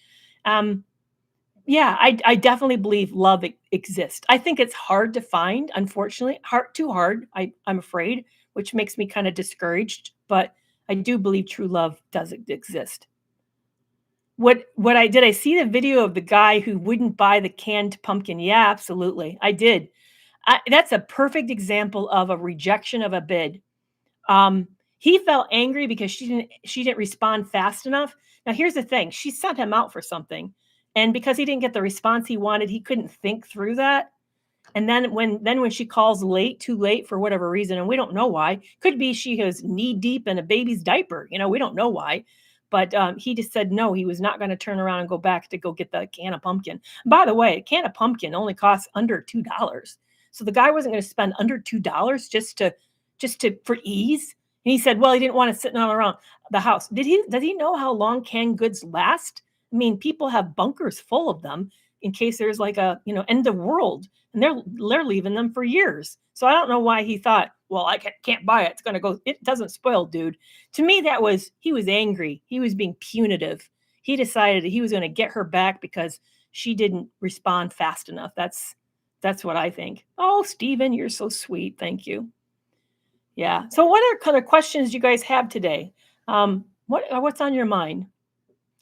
Um, yeah, I definitely believe love exists. I think it's hard to find, unfortunately, too hard. I'm afraid, which makes me kind of discouraged. But I do believe true love does exist. What I did, I see the video of the guy who wouldn't buy the canned pumpkin. Yeah, absolutely, I did. That's a perfect example of a rejection of a bid. Um, he felt angry because she didn't respond fast enough. Now here's the thing, she sent him out for something, and because he didn't get the response he wanted, he couldn't think through that. And then when she calls late, too late for whatever reason, and we don't know why. Could be she was knee deep in a baby's diaper. We don't know why. But he just said no, he was not going to turn around and go back to go get the can of pumpkin. By the way, a can of pumpkin only costs under $2. So the guy wasn't going to spend under $2 just to for ease. And he said, well, he didn't want to sit all around the house. Does he know how long canned goods last? I mean, people have bunkers full of them in case there's like a end of world, and they're leaving them for years. So I don't know why he thought, well, I can't buy it. It's going to go. It doesn't spoil, dude. To me, he was angry. He was being punitive. He decided that he was going to get her back because she didn't respond fast enough. That's what I think. Oh, Stephen, you're so sweet. Thank you. Yeah. So what are kind of questions you guys have today? What's on your mind?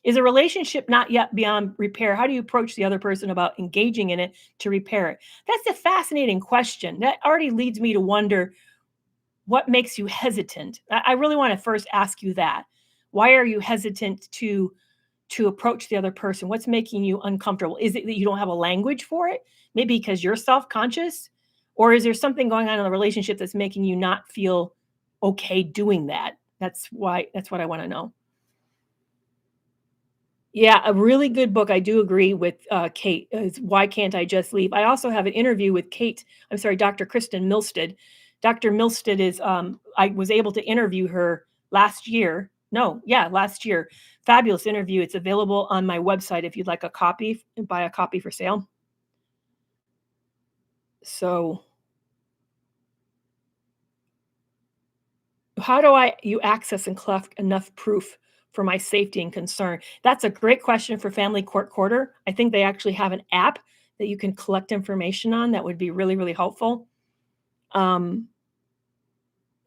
Is a relationship not yet beyond repair? How do you approach the other person about engaging in it to repair it? That's a fascinating question. That already leads me to wonder what makes you hesitant. I really want to first ask you that. Why are you hesitant to approach the other person? What's making you uncomfortable? Is it that you don't have a language for it? Maybe because you're self-conscious? Or is there something going on in the relationship that's making you not feel okay doing that? That's what I want to know. Yeah, a really good book. I do agree with Kate. Is Why Can't I Just Leave? I also have an interview with Kate. I'm sorry, Dr. Kristen Milstead. Dr. Milstead is. I was able to interview her last year. No, yeah, last year. Fabulous interview. It's available on my website if you'd like a copy. Buy a copy for sale. So, how do you access and collect enough proof for my safety and concern? That's a great question for Family Court Quarter. I think they actually have an app that you can collect information on that would be really, really helpful. Um,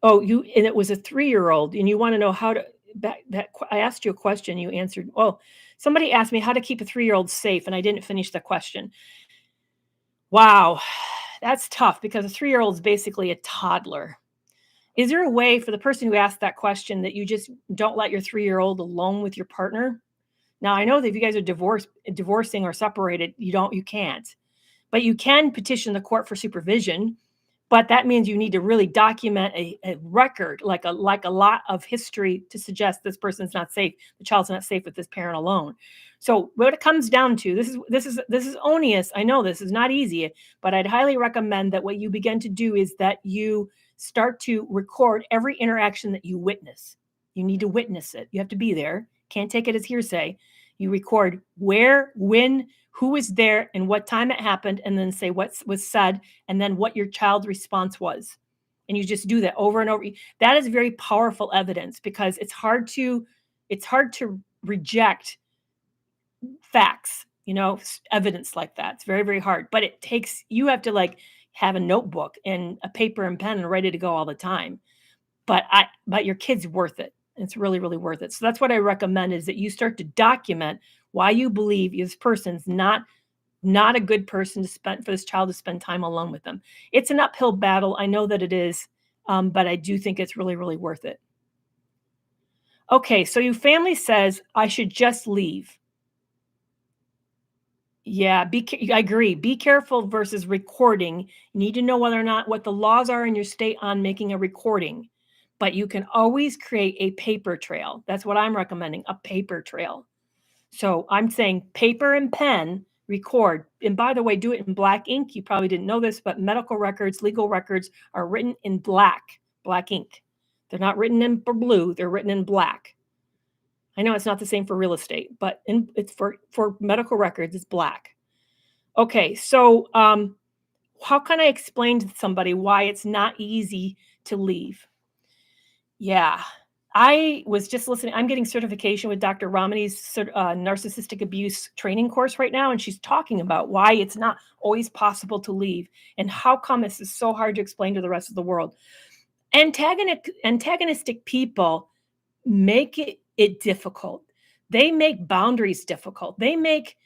and it was a 3-year-old, and you want to know how to. I asked you a question, you answered. Oh, somebody asked me how to keep a 3-year-old safe, and I didn't finish the question. Wow, that's tough because a 3-year-old is basically a toddler. Is there a way for the person who asked that question that you just don't let your 3-year-old alone with your partner? Now, I know that if you guys are divorcing or separated, you can't. But you can petition the court for supervision, but that means you need to really document a record, like a lot of history to suggest this person's not safe, the child's not safe with this parent alone. So what it comes down to, this is onerous. I know this is not easy, but I'd highly recommend that what you begin to do is that you start to record every interaction that you witness. You need to witness it. You have to be there. Can't take it as hearsay. You record where, when, who was there, and what time it happened, and then say what was said, and then what your child's response was. And you just do that over and over. That is very powerful evidence because it's hard to reject facts, evidence like that. It's very, very hard. But you have to have a notebook and a paper and pen and ready to go all the time. But your kid's worth it. It's really, really worth it. So that's what I recommend is that you start to document why you believe this person's not a good person for this child to spend time alone with them. It's an uphill battle. I know that it is, but I do think it's really, really worth it. Okay, so your family says I should just leave. Yeah, I agree. Be careful versus recording. You need to know whether or not what the laws are in your state on making a recording. But you can always create a paper trail. That's what I'm recommending, a paper trail. So I'm saying paper and pen, record. And by the way, do it in black ink. You probably didn't know this, but medical records, legal records are written in black ink. They're not written in blue, they're written in black. I know it's not the same for real estate, but it's for medical records, it's black. Okay, so how can I explain to somebody why it's not easy to leave? Yeah. I was just listening. I'm getting certification with Dr. Ramani's narcissistic abuse training course right now, and she's talking about why it's not always possible to leave and how come this is so hard to explain to the rest of the world. Antagonistic people make it difficult. They make boundaries difficult. They make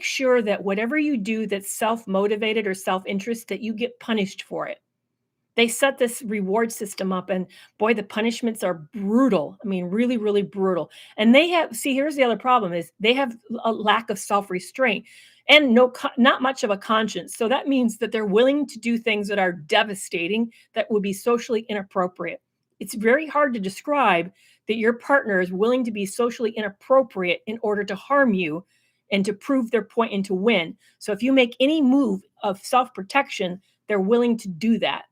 sure that whatever you do that's self-motivated or self-interest, that you get punished for it. They set this reward system up, and boy, the punishments are brutal. I mean, really, really brutal. And they have, see, here's the other problem is they have a lack of self-restraint and not much of a conscience. So that means that they're willing to do things that are devastating, that would be socially inappropriate. It's very hard to describe that your partner is willing to be socially inappropriate in order to harm you and to prove their point and to win. So if you make any move of self-protection, they're willing to do that.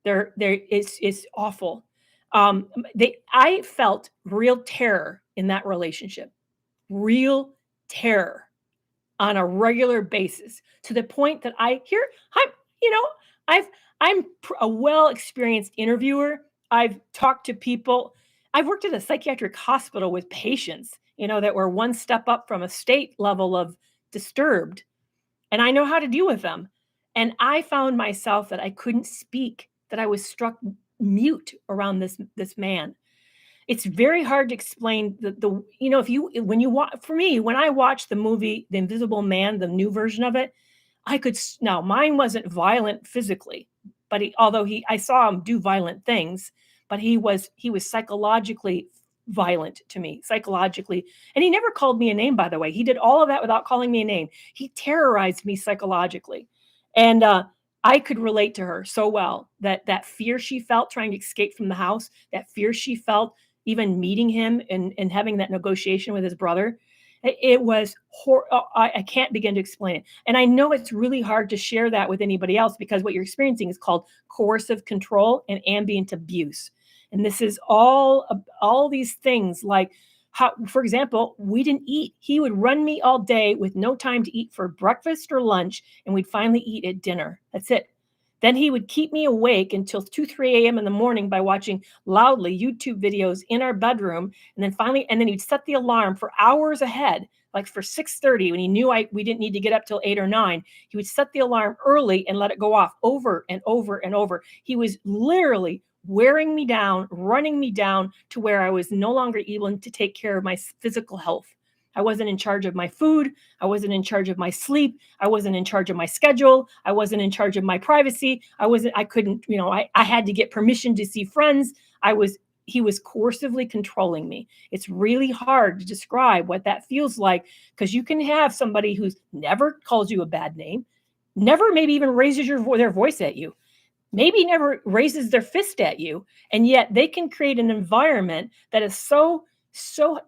It's awful. I felt real terror in that relationship, real terror on a regular basis, to the point that I'm, you know, I'm a well experienced interviewer. I've talked to people. I've worked at a psychiatric hospital with patients, that were one step up from a state level of disturbed, and I know how to deal with them. And I found myself that I couldn't speak, that I was struck mute around this man. It's very hard to explain if you when you watch for me when I watched the movie The Invisible Man, the new version of it, now mine wasn't violent physically, but I saw him do violent things, but he was psychologically violent to me, psychologically. And he never called me a name, by the way. He did all of that without calling me a name. He terrorized me psychologically. And I could relate to her so well, that fear she felt trying to escape from the house, that fear she felt even meeting him and having that negotiation with his brother. It was I can't begin to explain it. And I know it's really hard to share that with anybody else, because what you're experiencing is called coercive control and ambient abuse. And this is all these things, like how, for example, we didn't eat. He would run me all day with no time to eat for breakfast or lunch, and we'd finally eat at dinner. That's it. Then he would keep me awake until 2, 3 a.m. in the morning by watching loudly YouTube videos in our bedroom. And then he'd set the alarm for hours ahead, like for 6:30, when he knew we didn't need to get up till 8 or 9. He would set the alarm early and let it go off over and over and over. He was literally wearing me down, running me down to where I was no longer able to take care of my physical health. I wasn't in charge of my food. I wasn't in charge of my sleep. I wasn't in charge of my schedule. I wasn't in charge of my privacy. I couldn't, I had to get permission to see friends. He was coercively controlling me. It's really hard to describe what that feels like, because you can have somebody who's never calls you a bad name, never maybe even raises their voice at you, maybe never raises their fist at you, and yet they can create an environment that is so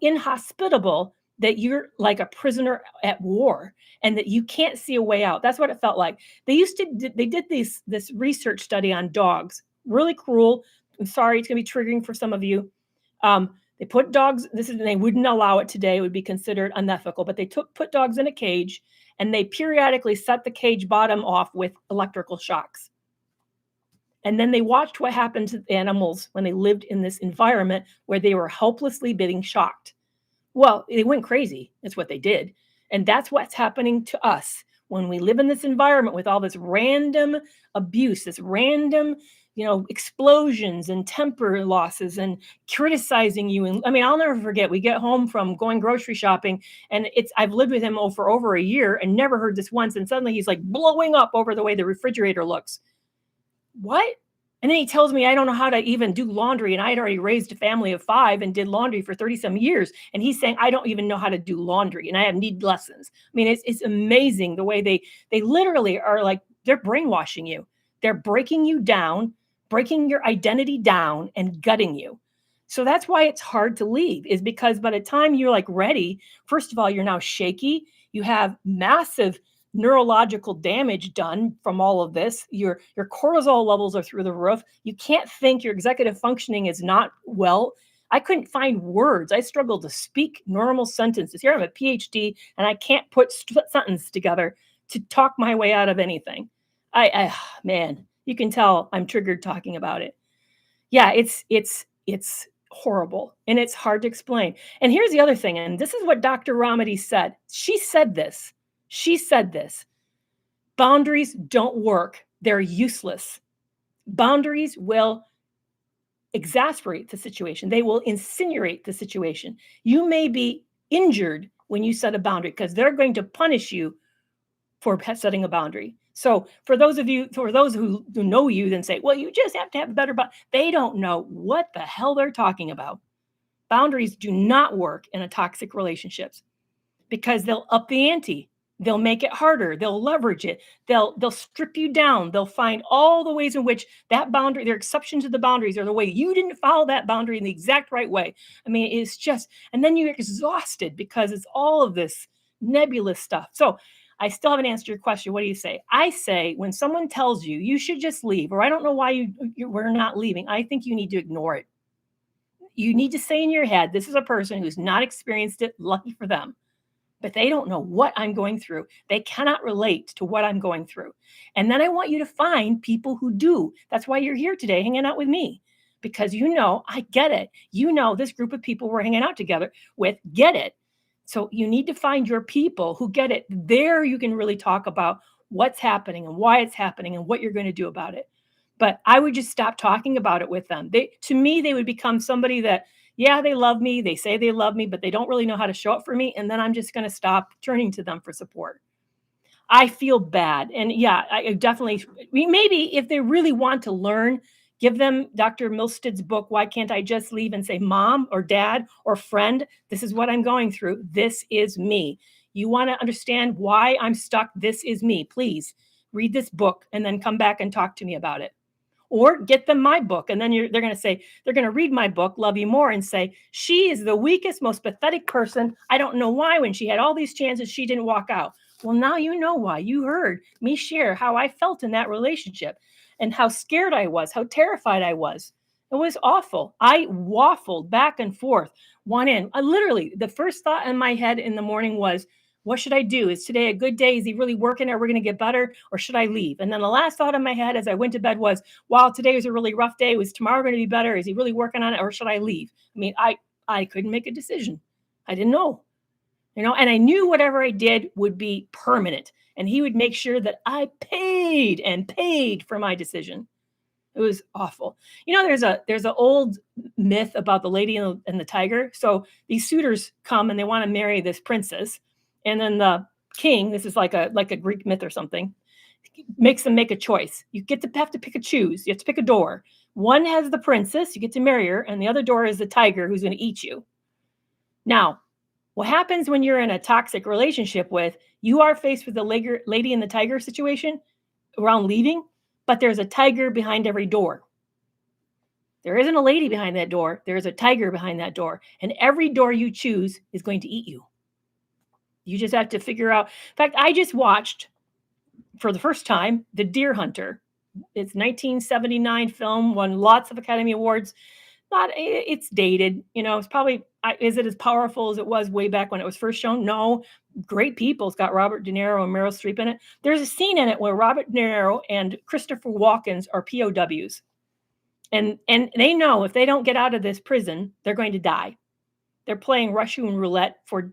inhospitable that you're like a prisoner at war and that you can't see a way out. That's what it felt like. They did this research study on dogs, really cruel. I'm sorry, it's going to be triggering for some of you. They put dogs, they wouldn't allow it today, it would be considered unethical, but they put dogs in a cage, and they periodically set the cage bottom off with electrical shocks. And then they watched what happened to animals when they lived in this environment where they were helplessly being shocked. Well, they went crazy. That's what they did. And that's what's happening to us when we live in this environment with all this random abuse, this random, explosions and temper losses and criticizing you. And I mean, I'll never forget, we get home from going grocery shopping, and I've lived with him for over a year and never heard this once. And suddenly he's like blowing up over the way the refrigerator looks. What? And then he tells me I don't know how to even do laundry. And I had already raised a family of 5 and did laundry for 30 some years. And he's saying, I don't even know how to do laundry and I have need lessons. I mean, it's amazing the way they literally are like, they're brainwashing you. They're breaking you down, breaking your identity down and gutting you. So that's why it's hard to leave, is because by the time you're like ready, first of all, you're now shaky. You have massive neurological damage done from all of this. Your cortisol levels are through the roof. You can't think. Your executive functioning is not well. I couldn't find words. I struggled to speak normal sentences. Here I'm a PhD and I can't put split sentence together to talk my way out of anything. Man, you can tell I'm triggered talking about it. Yeah, it's horrible and it's hard to explain. And here's the other thing, and this is what Dr. Ramadi said. She said this. She said this. Boundaries don't work. They're useless. Boundaries will exasperate the situation. They will incinerate the situation. You may be injured when you set a boundary because they're going to punish you for setting a boundary. So for those who know you, then say, well, you just have to have better, but they don't know what the hell they're talking about. Boundaries do not work in a toxic relationships because they'll up the ante. They'll make it harder. They'll leverage it. They'll strip you down. They'll find all the ways in which that boundary, their exceptions to the boundaries, are the way you didn't follow that boundary in the exact right way. I mean, it's just, and then you're exhausted because it's all of this nebulous stuff. So I still haven't answered your question. What do you say? I say when someone tells you you should just leave, or I don't know why we're not leaving, I think you need to ignore it. You need to say in your head, this is a person who's not experienced it. Lucky for them. But they don't know what I'm going through. They cannot relate to what I'm going through. And then I want you to find people who do. That's why you're here today hanging out with me, because I get it. This group of people we're hanging out together with get it. So you need to find your people who get it. There you can really talk about what's happening and why it's happening and what you're going to do about it. But I would just stop talking about it with them. To me, they would become somebody that, yeah, they love me. They say they love me, but they don't really know how to show up for me. And then I'm just going to stop turning to them for support. I feel bad. And yeah, I definitely, maybe if they really want to learn, give them Dr. Milstead's book, Why Can't I Just Leave, and say, Mom or Dad or friend, this is what I'm going through. This is me. You want to understand why I'm stuck? This is me. Please read this book and then come back and talk to me about it. Or get them my book. And then they're going to say, they're going to read my book, Love You More, and say, she is the weakest, most pathetic person. I don't know why when she had all these chances, she didn't walk out. Well, now you know why. You heard me share how I felt in that relationship and how scared I was, how terrified I was. It was awful. I waffled back and forth. Literally, the first thought in my head in the morning was, what should I do? Is today a good day? Is he really working? Are we going to get better? Or should I leave? And then the last thought in my head as I went to bed was, wow, today was a really rough day. Was tomorrow going to be better? Is he really working on it? Or should I leave? I mean, I couldn't make a decision. I didn't know, and I knew whatever I did would be permanent. And he would make sure that I paid for my decision. It was awful. There's an old myth about the lady and the tiger. So these suitors come and they want to marry this princess. And then the king, this is like a Greek myth or something, makes them make a choice. You have to pick a choose. You have to pick a door. One has the princess, you get to marry her, and the other door is the tiger who's going to eat you. Now, what happens when you're in a toxic relationship you are faced with the lady and the tiger situation around leaving, but there's a tiger behind every door. There isn't a lady behind that door. There's a tiger behind that door. And every door you choose is going to eat you. You just have to figure out. In fact, I just watched for the first time The Deer Hunter. It's 1979 film, won lots of Academy Awards. It's dated. It's probably, is it as powerful as it was way back when it was first shown? No. Great people. It's got Robert De Niro and Meryl Streep in it. There's a scene in it where Robert De Niro and Christopher Walken are POWs. And they know if they don't get out of this prison, they're going to die. They're playing Russian roulette for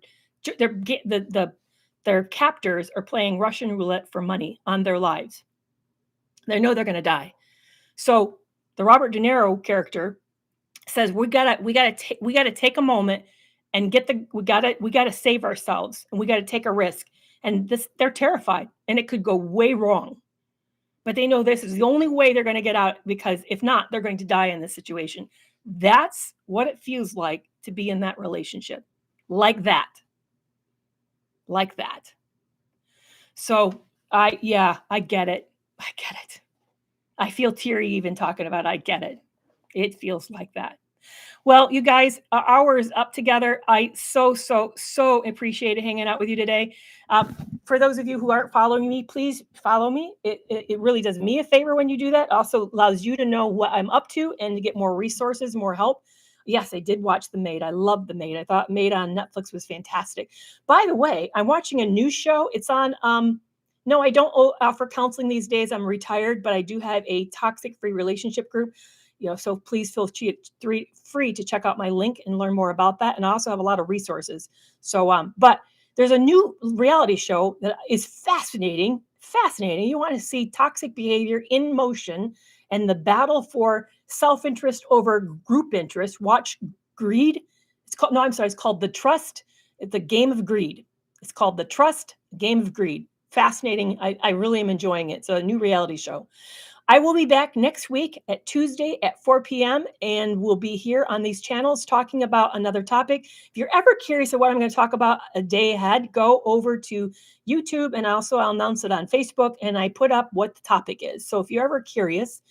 their captors are playing Russian roulette for money on their lives. They know they're going to die. So the Robert De Niro character says, we gotta take a moment and we gotta save ourselves, and we gotta take a risk. And they're terrified, and it could go way wrong. but they know this is the only way they're going to get out, because if not, they're going to die in this situation. That's what it feels like to be in that relationship. Like that. Like that. So I get it. I get it. I feel teary even talking about it. I get it. It feels like that. Well, you guys, our hour is up together. I so appreciate hanging out with you today. For those of you who aren't following me, please follow me. It really does me a favor when you do that. Also allows you to know what I'm up to and to get more resources, more help. Yes, I did watch The Maid. I loved The Maid. I thought Maid on Netflix was fantastic. By the way, I'm watching a new show. It's on, no, I don't offer counseling these days. I'm retired, but I do have a toxic-free relationship group. So please feel free to check out my link and learn more about that. And I also have a lot of resources. So, but there's a new reality show that is fascinating. You want to see toxic behavior in motion and the battle for self-interest over group interest. Watch Greed. It's called The Trust. It's a Game of Greed. It's called The Trust, Game of Greed. Fascinating. I really am enjoying it. It's a new reality show. I will be back next week at Tuesday at 4 p.m. and we'll be here on these channels talking about another topic. If you're ever curious of what I'm going to talk about a day ahead, go over to YouTube, and also I'll announce it on Facebook, and I put up what the topic is. So if you're ever curious,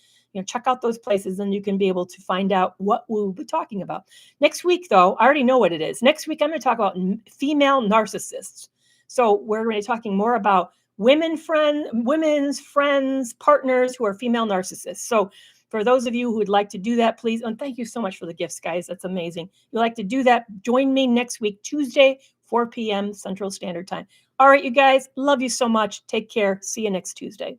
check out those places and you can be able to find out what we'll be talking about. Next week, though, I already know what it is. Next week, I'm going to talk about female narcissists. So we're going to be talking more about women's friends, partners who are female narcissists. So for those of you who would like to do that, please, and thank you so much for the gifts, guys. That's amazing. If you'd like to do that, join me next week, Tuesday, 4 p.m. Central Standard Time. All right, you guys, love you so much. Take care. See you next Tuesday.